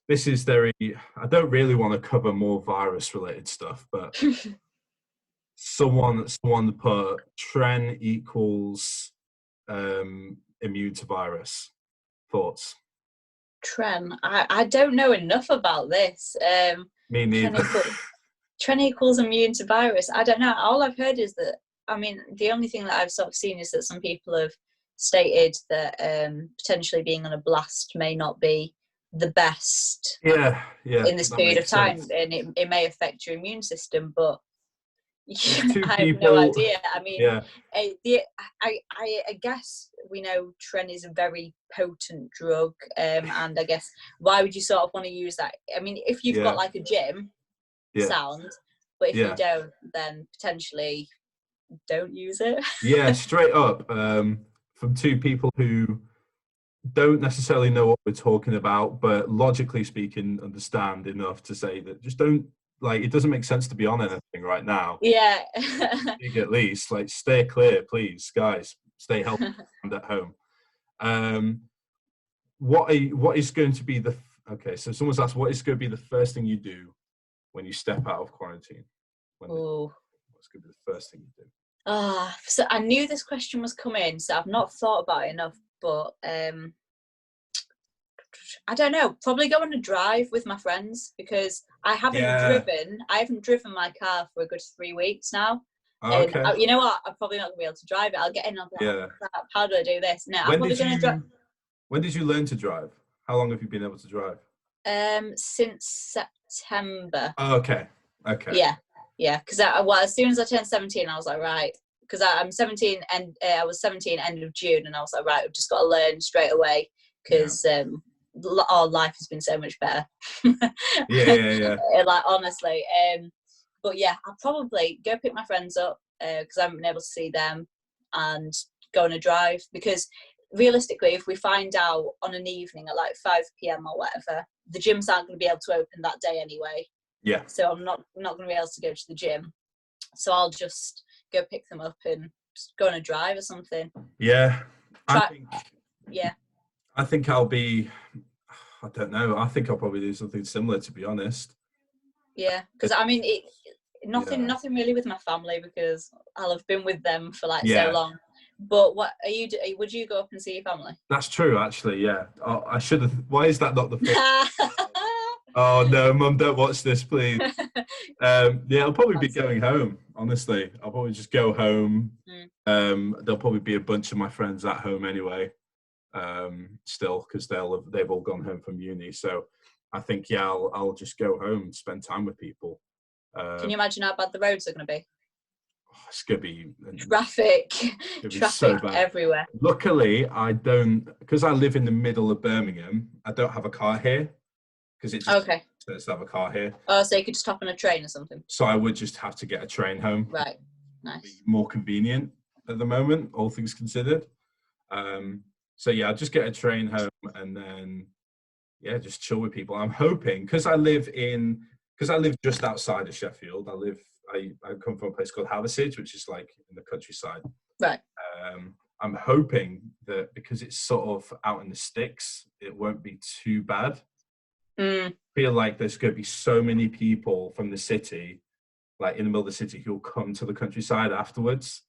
this is very... I don't really want to cover more virus-related stuff, but someone put Tren equals immune to virus. Thoughts? Tren. I don't know enough about this. Me neither. Tren equals immune to virus. I don't know. All I've heard is that, I mean, the only thing that I've sort of seen is that some people have stated that potentially being on a blast may not be the best in this period of time, and it may affect your immune system, but I have no idea. I mean, I guess we know Tren is a very potent drug, and I guess why would you sort of want to use that? I mean, if you've got like a gym, sound, but if you don't, then potentially don't use it. Yeah, straight up, from two people who don't necessarily know what we're talking about, but logically speaking, understand enough to say that just don't, like, it doesn't make sense to be on anything right now. Yeah. At least, like, stay clear, please, guys. Stay healthy and at home. What is going to be the... Okay, so someone's asked, what is going to be the first thing you do when you step out of quarantine? What's going to be the first thing you do? So I knew this question was coming, so I've not thought about it enough, but I don't know, probably go on a drive with my friends, because I haven't driven my car for a good 3 weeks now. Okay. And you know what, I'm probably not gonna be able to drive it. I'll get in and I'll be like, crap, how do I do this? No, I'm probably gonna drive. When did you learn to drive? How long have you been able to drive? Since September. Oh, okay. Yeah, because as soon as I turned 17, I was like, right, because I'm 17 and I was 17 end of June, and I was like, right, I've just got to learn straight away, because our life has been so much better. Yeah. Like, honestly, but yeah, I'll probably go pick my friends up, because I haven't been able to see them, and go on a drive, because realistically, if we find out on an evening at like 5 p.m. or whatever, the gyms aren't going to be able to open that day anyway. Yeah. So I'm not going to be able to go to the gym. So I'll just go pick them up and just go on a drive or something. Yeah. I think I'll be... I don't know. I think I'll probably do something similar, to be honest. Yeah, because I mean, Nothing really with my family, because I'll have been with them for like so long. But what are you? Would you go up and see your family? That's true, actually. Yeah. Oh, I should have. Why is that not the first? Oh no, Mum, don't watch this, please. I'll probably be going home. Honestly, I'll probably just go home. There'll probably be a bunch of my friends at home anyway. Still, because they've all gone home from uni. So I think I'll just go home and spend time with people. Can you imagine how bad the roads are going to be? It's going to be traffic so bad everywhere. Luckily, I don't, because I live in the middle of Birmingham. I don't have a car here, because it's okay to have a car here. Oh, so you could just hop on a train or something. So I would just have to get a train home. Right, nice. More convenient at the moment, all things considered. So I'll just get a train home and then just chill with people. I'm hoping, because I live just outside of Sheffield. I come from a place called Hathersage, which is like in the countryside. Right. I'm hoping that because it's sort of out in the sticks, it won't be too bad. I feel like there's going to be so many people from the city, like in the middle of the city, who'll come to the countryside afterwards.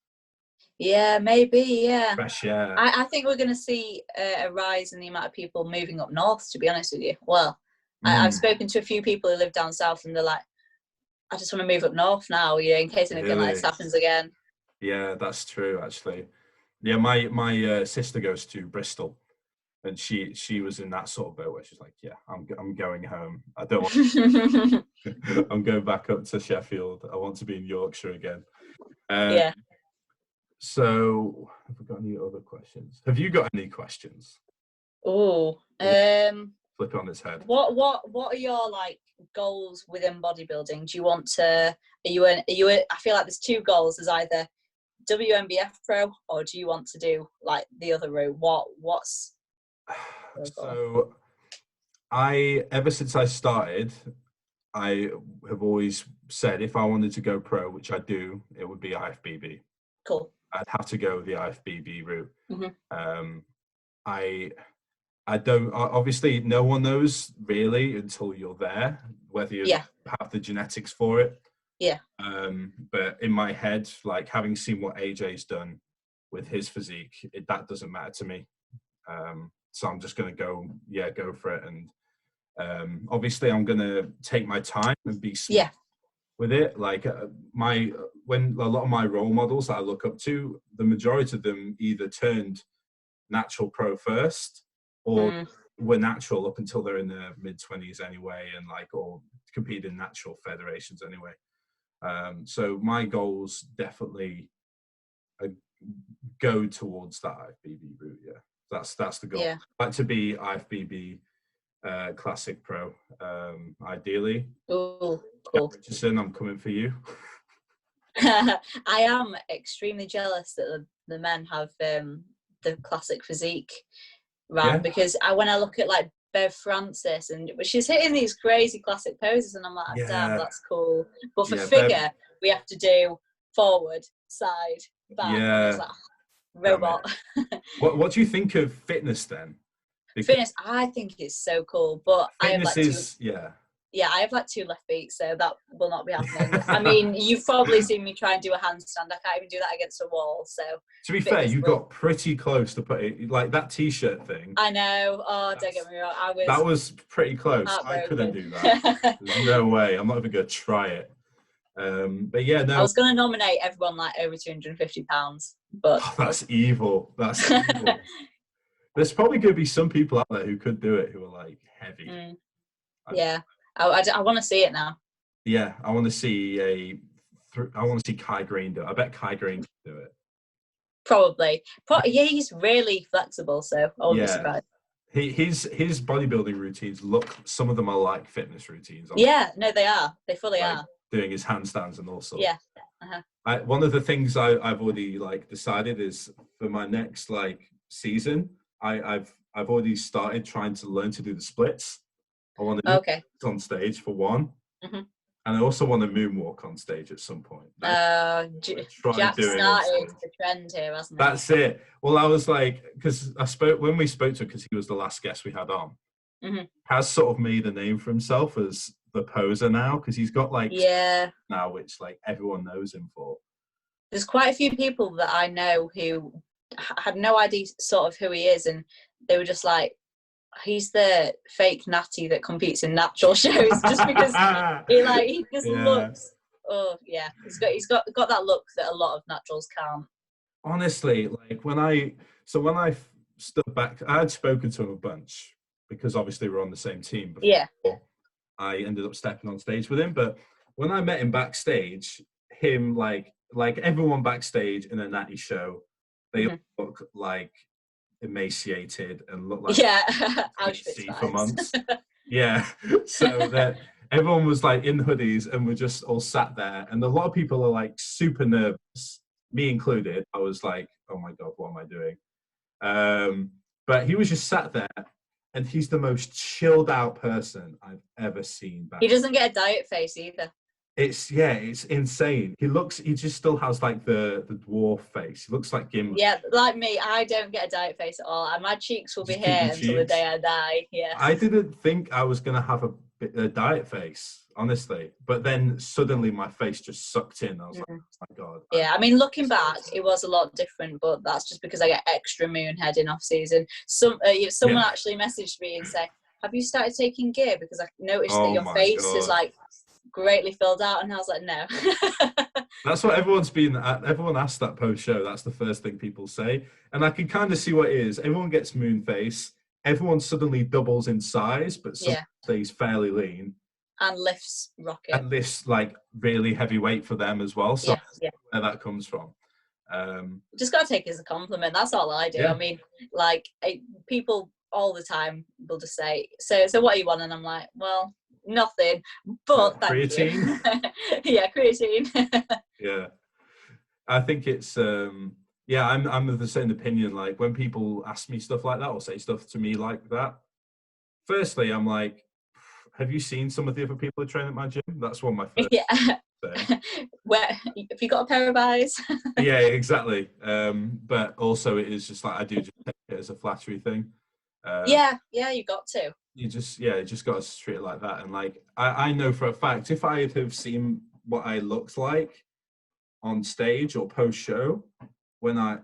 Yeah, maybe, yeah. Fresh air. I think we're going to see a rise in the amount of people moving up north, to be honest with you. Well, I've spoken to a few people who live down south, and they're like, I just want to move up north now, in case anything like this happens again. Yeah, that's true, actually. Yeah, my sister goes to Bristol, and she was in that sort of boat where she's like, I'm going home. I don't want I'm going back up to Sheffield. I want to be in Yorkshire again. So, have we got any other questions? Have you got any questions? Oh, flip it on its head. What are your like goals within bodybuilding? Do you want to? Are you? I feel like there's two goals. There's either WMBF pro, or do you want to do like the other route? What's? So, ever since I started, I have always said if I wanted to go pro, which I do, it would be IFBB. Cool. I'd have to go the IFBB route. Mm-hmm. I don't, obviously no one knows really until you're there, whether you have the genetics for it. Yeah. But in my head, like having seen what AJ's done with his physique, that doesn't matter to me. So I'm just going to go for it. And obviously I'm going to take my time and be smart with it. Like when a lot of my role models that I look up to, the majority of them either turned natural pro first or were natural up until they're in their mid-20s anyway, and or compete in natural federations anyway. So my goals definitely go towards that IFBB route. That's the goal. I'd like to be IFBB classic pro, ideally. Oh, cool. Richardson, I'm coming for you. I am extremely jealous that the men have the classic physique, right? Because when I look at like Bev Francis, and she's hitting these crazy classic poses, and I'm like, damn, that's cool. But for figure, we have to do forward, side, back. Yeah. It's like, robot. What do you think of fitness then? Because fitness, I think it's so cool, but fitness I have like 2 left feet, so that will not be happening. I mean, you've probably seen me try and do a handstand. I can't even do that against a wall. So to be fair, you got pretty close to put it, like that T-shirt thing. I know. Oh, don't get me wrong. That was pretty close. I couldn't do that. There's no way. I'm not even going to try it. But yeah, no. I was going to nominate everyone like over 250 pounds, but that's evil. That's evil. There's probably going to be some people out there who could do it, who are like heavy. I want to see it now. Yeah, I want to see Kai Green do it. I bet Kai Green can do it. Probably. He's really flexible, so I wouldn't be surprised. His bodybuilding routines some of them are like fitness routines. Yeah, no, they are. They fully are. Doing his handstands and all sorts. Yeah. One of the things I've already decided is for my next season, I've already started trying to learn to do the splits. I want to do on stage for one, and I also want to moonwalk on stage at some point. Jack started the trend here, hasn't he? That's it. Well, I was because when we spoke to him, because he was the last guest we had on, has sort of made a name for himself as the poser now, because he's got like now, which like everyone knows him for. There's quite a few people that I know who had no idea sort of who he is, and they were just like, he's the fake natty that competes in natural shows, just because he just looks. Oh yeah, he's got that look that a lot of naturals can't. Honestly, like when I stood back, I had spoken to him a bunch because obviously we're on the same team before I ended up stepping on stage with him. But when I met him backstage, him like everyone backstage in a natty show, they look like emaciated and look like Auschwitz for months. So that everyone was like in hoodies and we're just all sat there, and a lot of people are like super nervous, me included. I was like, oh my god, what am I doing? But he was just sat there, and he's the most chilled out person I've ever seen back. He doesn't get a diet face either. It's insane. He just still has like the dwarf face. He looks like Gimli. Yeah, like me, I don't get a diet face at all, and my cheeks will be here until the day I die. Yeah. I didn't think I was gonna have a diet face, honestly, but then suddenly my face just sucked in. I was like, oh my god. Yeah, I mean, looking back, it was a lot different, but that's just because I get extra moon head in off season. Someone actually messaged me and said, "Have you started taking gear? Because I noticed that your face is like greatly filled out," and I was like, no. That's what everyone asks that post show. That's the first thing people say, and I can kind of see what it is. Everyone gets moon face, everyone suddenly doubles in size, but stays fairly lean and lifts rocket and lifts like really heavy weight for them as well. So where that comes from. Just gotta take it as a compliment. That's all I do. I mean, like people all the time will just say, so what do you want? And I'm like, well, nothing, but creatine. Creatine. I think it's I'm of the same opinion. Like when people ask me stuff like that or say stuff to me like that, firstly I'm like, have you seen some of the other people who train at my gym? That's one of my first where have you got a pair of eyes? Exactly. But also it is just like I do just take it as a flattery thing. You got to. You just got to treat it like that. And like I know for a fact, if I had have seen what I looked like on stage or post show when I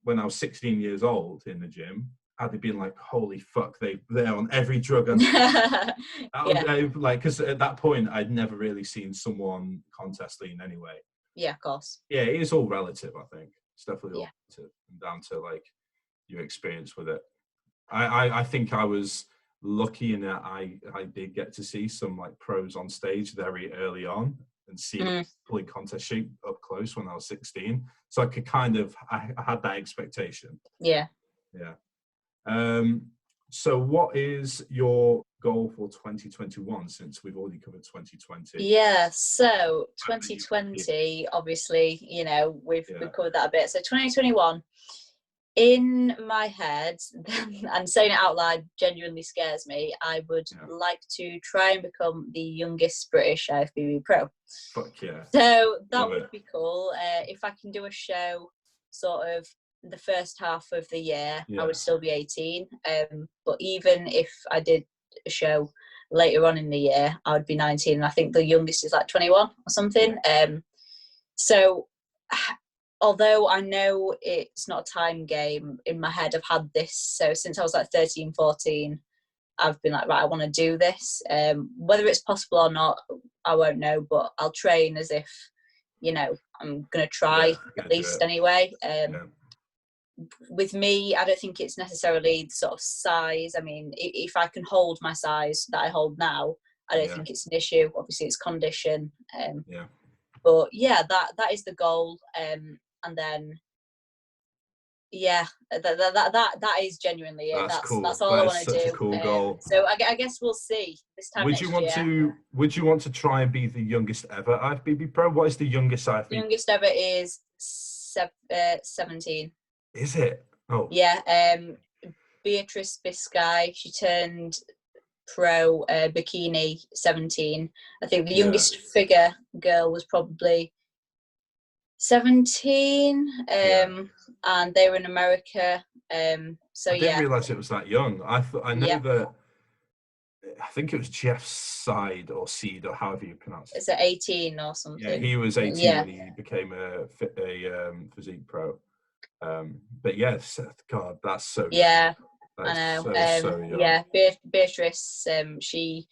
was 16 years old in the gym, I'd have been like, holy fuck, they're on every drug. And because at that point I'd never really seen someone contest lean anyway. Yeah, of course. Yeah, it is all relative. I think it's definitely all relative and down to like your experience with it. I think I was lucky in that I did get to see some like pros on stage very early on and see pulling contest shape up close when I was 16. So I could I had that expectation. Yeah. So what is your goal for 2021, since we've already covered 2020? Yeah, so 2020, obviously, we've covered that a bit. So 2021, in my head, and saying it out loud genuinely scares me, I would like to try and become the youngest British IFBB pro. Fuck yeah. So that would be cool. If I can do a show sort of the first half of the year, I would still be 18. But even if I did a show later on in the year, I would be 19. And I think the youngest is like 21 or something. So although I know it's not a time game, in my head I've had this. So since I was like 13, 14, I've been like, right, I want to do this. Whether it's possible or not, I won't know, but I'll train as if, I'm going to try at least anyway. With me, I don't think it's necessarily sort of size. I mean, if I can hold my size that I hold now, I don't think it's an issue. Obviously, it's condition. But that is the goal. And then, that is genuinely it. That's cool. That's all I want to do. Such a cool goal. So I guess we'll see this time. Would you want to try and be the youngest ever IFBB pro? What is the youngest IFBB? The youngest ever is 17. Is it? Oh. Yeah. Beatrice Biscay, she turned pro bikini 17. I think the youngest figure girl was probably 17. And they were in America. I didn't realise it was that young. I know that I think it was Jeff's side or seed or however you pronounce it. Is it 18 or something? Yeah, he was 18 when he became a physique pro. But yes, God, that's so yeah. young. I know. So young. Yeah, Beatrice. She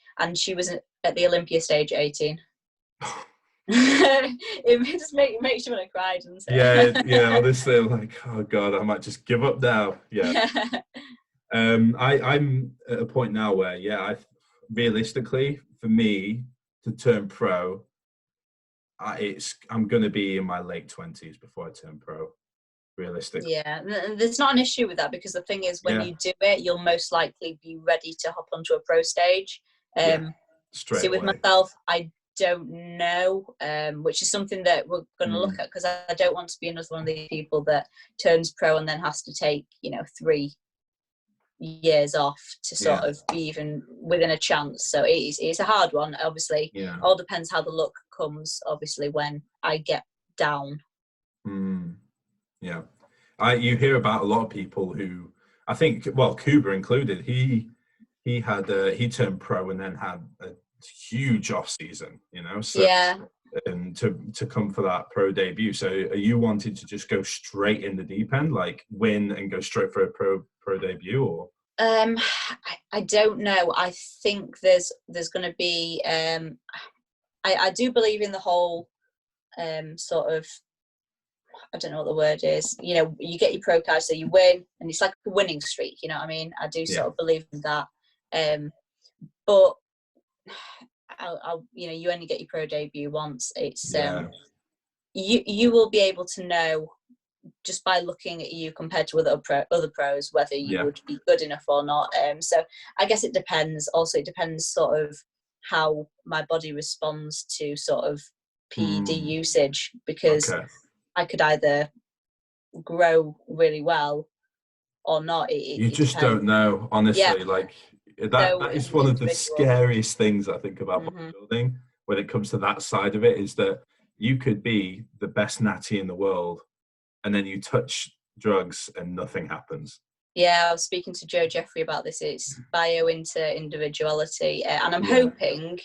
was at the Olympia stage at 18. It just makes you want to cry, doesn't it? Yeah. Honestly, I'm like, oh God, I might just give up now. Yeah. I'm at a point now where, realistically, for me to turn pro, I'm going to be in my late 20s before I turn pro. Realistically. Yeah, there's not an issue with that, because the thing is, when you do it, you'll most likely be ready to hop onto a pro stage. Straight with away. myself, I don't know, which is something that we're going to look at, because I don't want to be another one of the people that turns pro and then has to take 3 years off to sort of be even within a chance. So it's a hard one. Obviously, all depends how the look comes. Obviously, when I get down. Yeah. You hear about a lot of people who, I think, well, Kuba included, he turned pro and then had a huge off season, so and to come for that pro debut. So are you wanting to just go straight in the deep end, like win and go straight for a pro debut, or I don't know. I think there's going to be I do believe in the whole sort of, I don't know what the word is. You get your pro card, so you win, and it's like a winning streak. You know what I mean? I do sort of believe in that. But you only get your pro debut once. It's you will be able to know just by looking at you compared to other pros whether you would be good enough or not. So I guess it depends. Also, it depends sort of how my body responds to sort of PED usage, because I could either grow really well or not. You just don't know, honestly. Like that is one of the scariest things I think about bodybuilding when it comes to that side of it, is that you could be the best natty in the world and then you touch drugs and nothing happens. Yeah, I was speaking to Joe Jeffrey about this. It's bio into individuality, and I'm hoping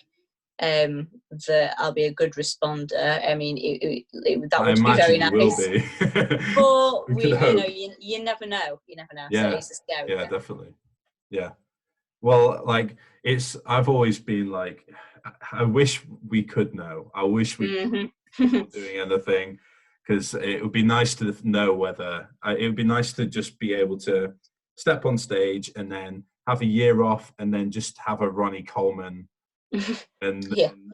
that I'll be a good responder. I mean, that would be very nice. Will be. But you never know. You never know. Yeah, so it's a scary thing. Definitely. Yeah. Well, like I've always been like, I wish we could know. I wish we were doing anything, because it would be nice to know whether it would be nice to just be able to step on stage and then have a year off and then just have a Ronnie Coleman and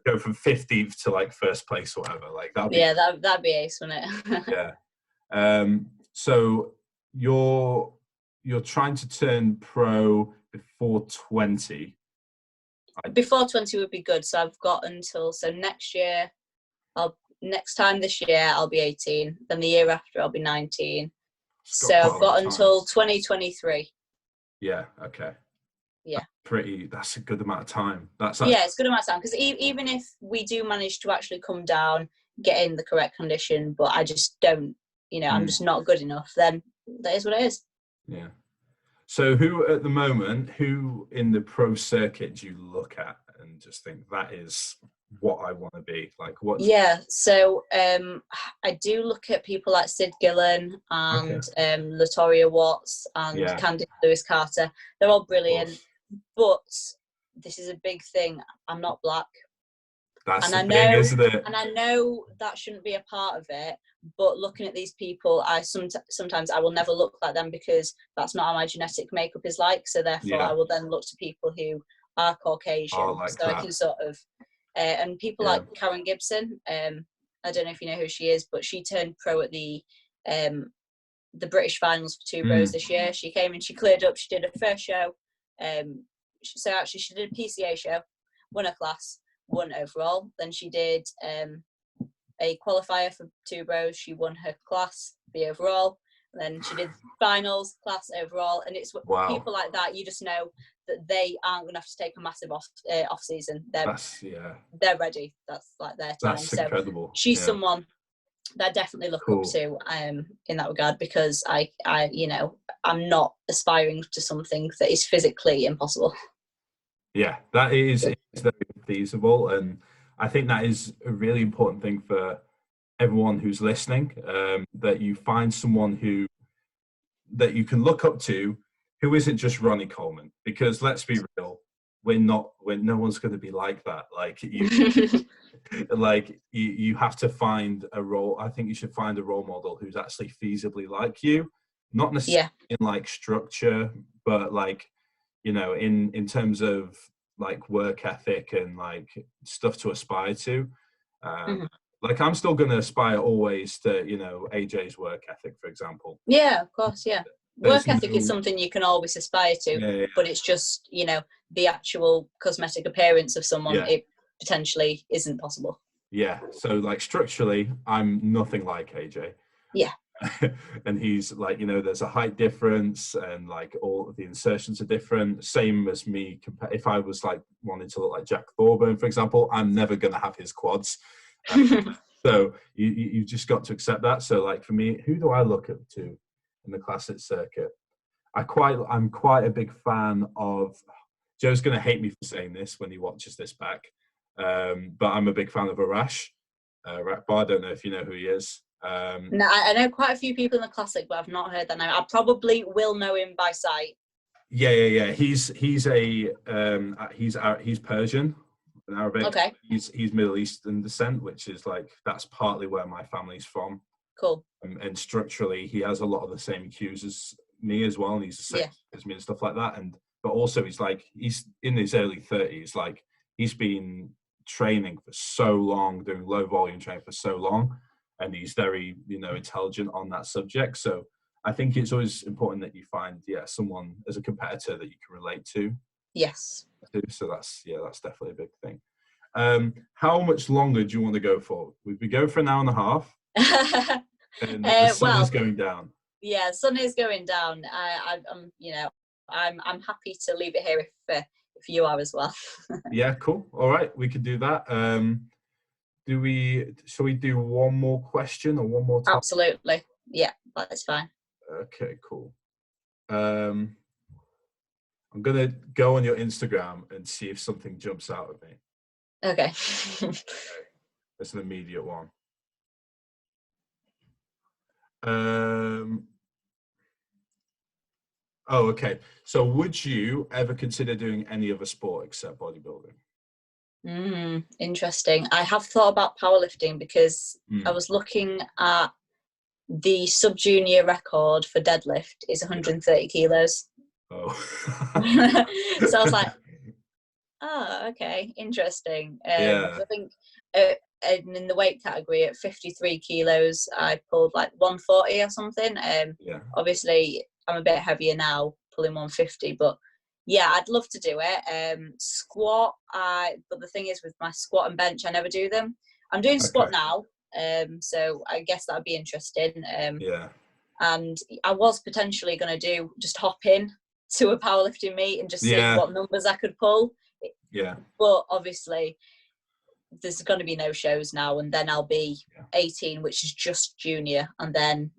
go from 15th to like first place or whatever. Like that'd be ace, wouldn't it? Yeah. So you're trying to turn pro before 20. Before 20 would be good. So I've got until next time this year I'll be 18. Then the year after I'll be 19. So I've got until 2023. Yeah. Okay. Yeah. That's a good amount of time. It's a good amount of time, because even if we do manage to actually come down, get in the correct condition, but I just don't, I'm just not good enough, then that is what it is. Yeah. So who in the pro circuit do you look at and just think that is what I want to be? Like what? Yeah. So I do look at people like Sid Gillen and Latoria Watts and Candice Lewis Carter. They're all brilliant. But this is a big thing. I'm not black. That's the thing, isn't it? And I know that shouldn't be a part of it. But looking at these people, sometimes I will never look like them, because that's not how my genetic makeup is like. So therefore, I will then look to people who are Caucasian. I can sort of, and people like Karen Gibson. I don't know if you know who she is, but she turned pro at the British finals for 2 bros this year. She came and she cleared up. She did her first show. So actually, she did a PCA show, won her class, won overall. Then she did a qualifier for 2 bros. She won her class, the overall. And then she did finals, class, overall. And it's people like that, you just know that they aren't going to have to take a massive off season. They're ready. That's like their time. That's incredible. So she's someone that I definitely look up to in that regard, because I'm not aspiring to something that is physically impossible. Yeah, that is it's very feasible, and I think that is a really important thing for everyone who's listening. That you find someone that you can look up to, who isn't just Ronnie Coleman. Because let's be real, no one's going to be like that. Like you have to find a role. I think you should find a role model who's actually feasibly like you, not necessarily in like structure, but like, you know, in terms of like work ethic and like stuff to aspire to. Like I'm still going to aspire always to, you know, AJ's work ethic, for example. Yeah, of course. Yeah. Work ethic is something you can always aspire to, but it's just, you know, the actual cosmetic appearance of someone, it potentially isn't possible. Yeah. So like structurally, I'm nothing like AJ. Yeah. And he's like, you know, there's a height difference and like all of the insertions are different. Same as me. If I was like wanting to look like Jack Thorburn, for example, I'm never going to have his quads. So you just got to accept that. So like for me, who do I look up to in the classic circuit? I'm quite a big fan of, Joe's going to hate me for saying this when he watches this back, but I'm a big fan of Arash Rakbar. I don't know if you know who he is. No, I know quite a few people in the classic, but I've not heard that name. I probably will know him by sight. Yeah. He's Persian and Arabic. Okay. He's Middle Eastern descent, which is like that's partly where my family's from. Cool. And structurally, he has a lot of the same cues as me as well, and he's the same as me and stuff like that. But also he's in his early 30s. Like he's been training for so long, doing low volume training for so long. And he's very, you know, intelligent on that subject. So I think it's always important that you find, someone as a competitor that you can relate to. Yes. So that's definitely a big thing. How much longer do you want to go for? We go for an hour and a half. And the sun is going down. Yeah, sun is going down. I'm, you know, I'm happy to leave it here if you are as well. Yeah, cool. All right, we could do that. Shall we do one more question or one more time? Absolutely. Yeah, that's fine. Okay, cool. I'm gonna go on your Instagram and see if something jumps out at me. Okay. That's an immediate one. Oh, okay. So would you ever consider doing any other sport except bodybuilding? Interesting. I have thought about powerlifting because I was looking at the sub-junior record for deadlift is 130 kilos. Oh. So I was like, okay, interesting. I think in the weight category at 53 kilos, I pulled like 140 or something. Obviously, I'm a bit heavier now, pulling 150, but yeah, I'd love to do it. Squat, but the thing is with my squat and bench, I never do them. I'm doing squat now, so I guess that'd be interesting. And I was potentially going to just hop in to a powerlifting meet and just see what numbers I could pull. But obviously, there's going to be no shows now, and then I'll be 18, which is just junior, and then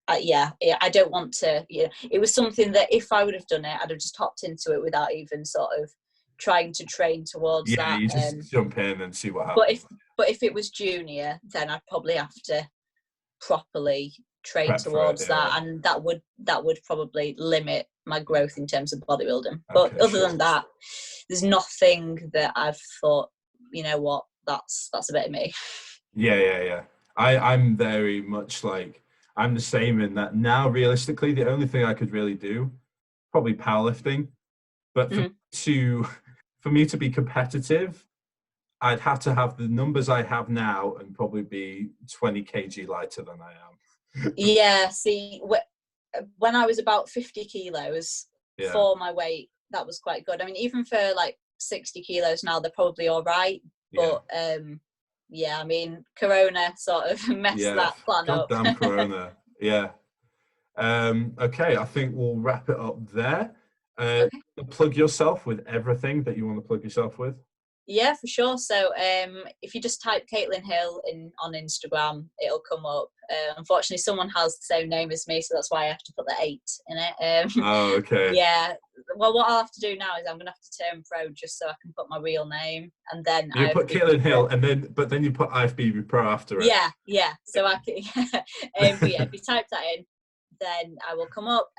I don't want to. It was something that if I would have done it, I'd have just hopped into it without even sort of trying to train towards that. You just jump in and see what happens. But if it was junior, then I'd probably have to properly train towards that, and that would probably limit my growth in terms of bodybuilding. But other than that, there's nothing that I've thought, you know what, that's a bit of me. Yeah. I'm very much like, I'm the same in that now, realistically, the only thing I could really do, probably powerlifting. But for me to be competitive, I'd have to have the numbers I have now and probably be 20 kg lighter than I am. Yeah, see, when I was about 50 kilos for my weight, that was quite good. I mean, even for like 60 kilos now, they're probably all right. But I mean, Corona sort of messed that plan up. Goddamn Corona. Okay, I think we'll wrap it up there. Plug yourself with everything that you want to plug yourself with. Yeah, for sure. So if you just type Caitlin Hill on Instagram, it'll come up. Unfortunately, someone has the same name as me, so that's why I have to put the 8 in it. Okay. Yeah, well, what I'll have to do now is I'm going to have to turn pro just so I can put my real name, and then you put Caitlin Hill, and then you put IFBB Pro after it. Yeah. So I can, but yeah, if you type that in, then I will come up.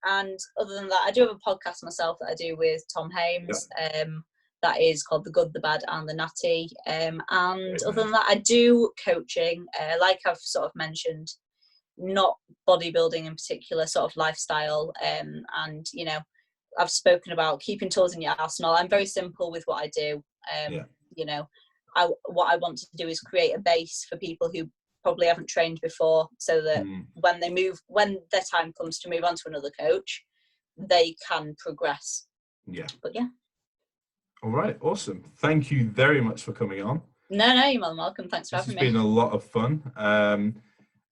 And other than that, I do have a podcast myself that I do with Tom Hames. That is called The Good, the Bad, and the Natty. And other than that, I do coaching, like I've sort of mentioned, not bodybuilding in particular, sort of lifestyle. And you know, I've spoken about keeping tools in your arsenal. I'm very simple with what I do. You know, what I want to do is create a base for people who probably haven't trained before, so that when their time comes to move on to another coach, they can progress. But yeah. All right, awesome. Thank you very much for coming on. No, you're more than welcome. Thanks for having me. It's been a lot of fun.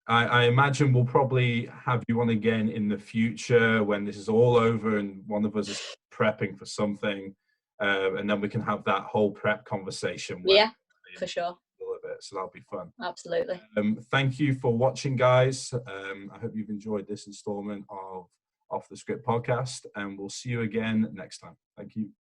I imagine we'll probably have you on again in the future when this is all over and one of us is prepping for something, and then we can have that whole prep conversation. Yeah, for sure. A little bit, so that'll be fun. Absolutely. Thank you for watching, guys. I hope you've enjoyed this installment of Off the Script podcast, and we'll see you again next time. Thank you.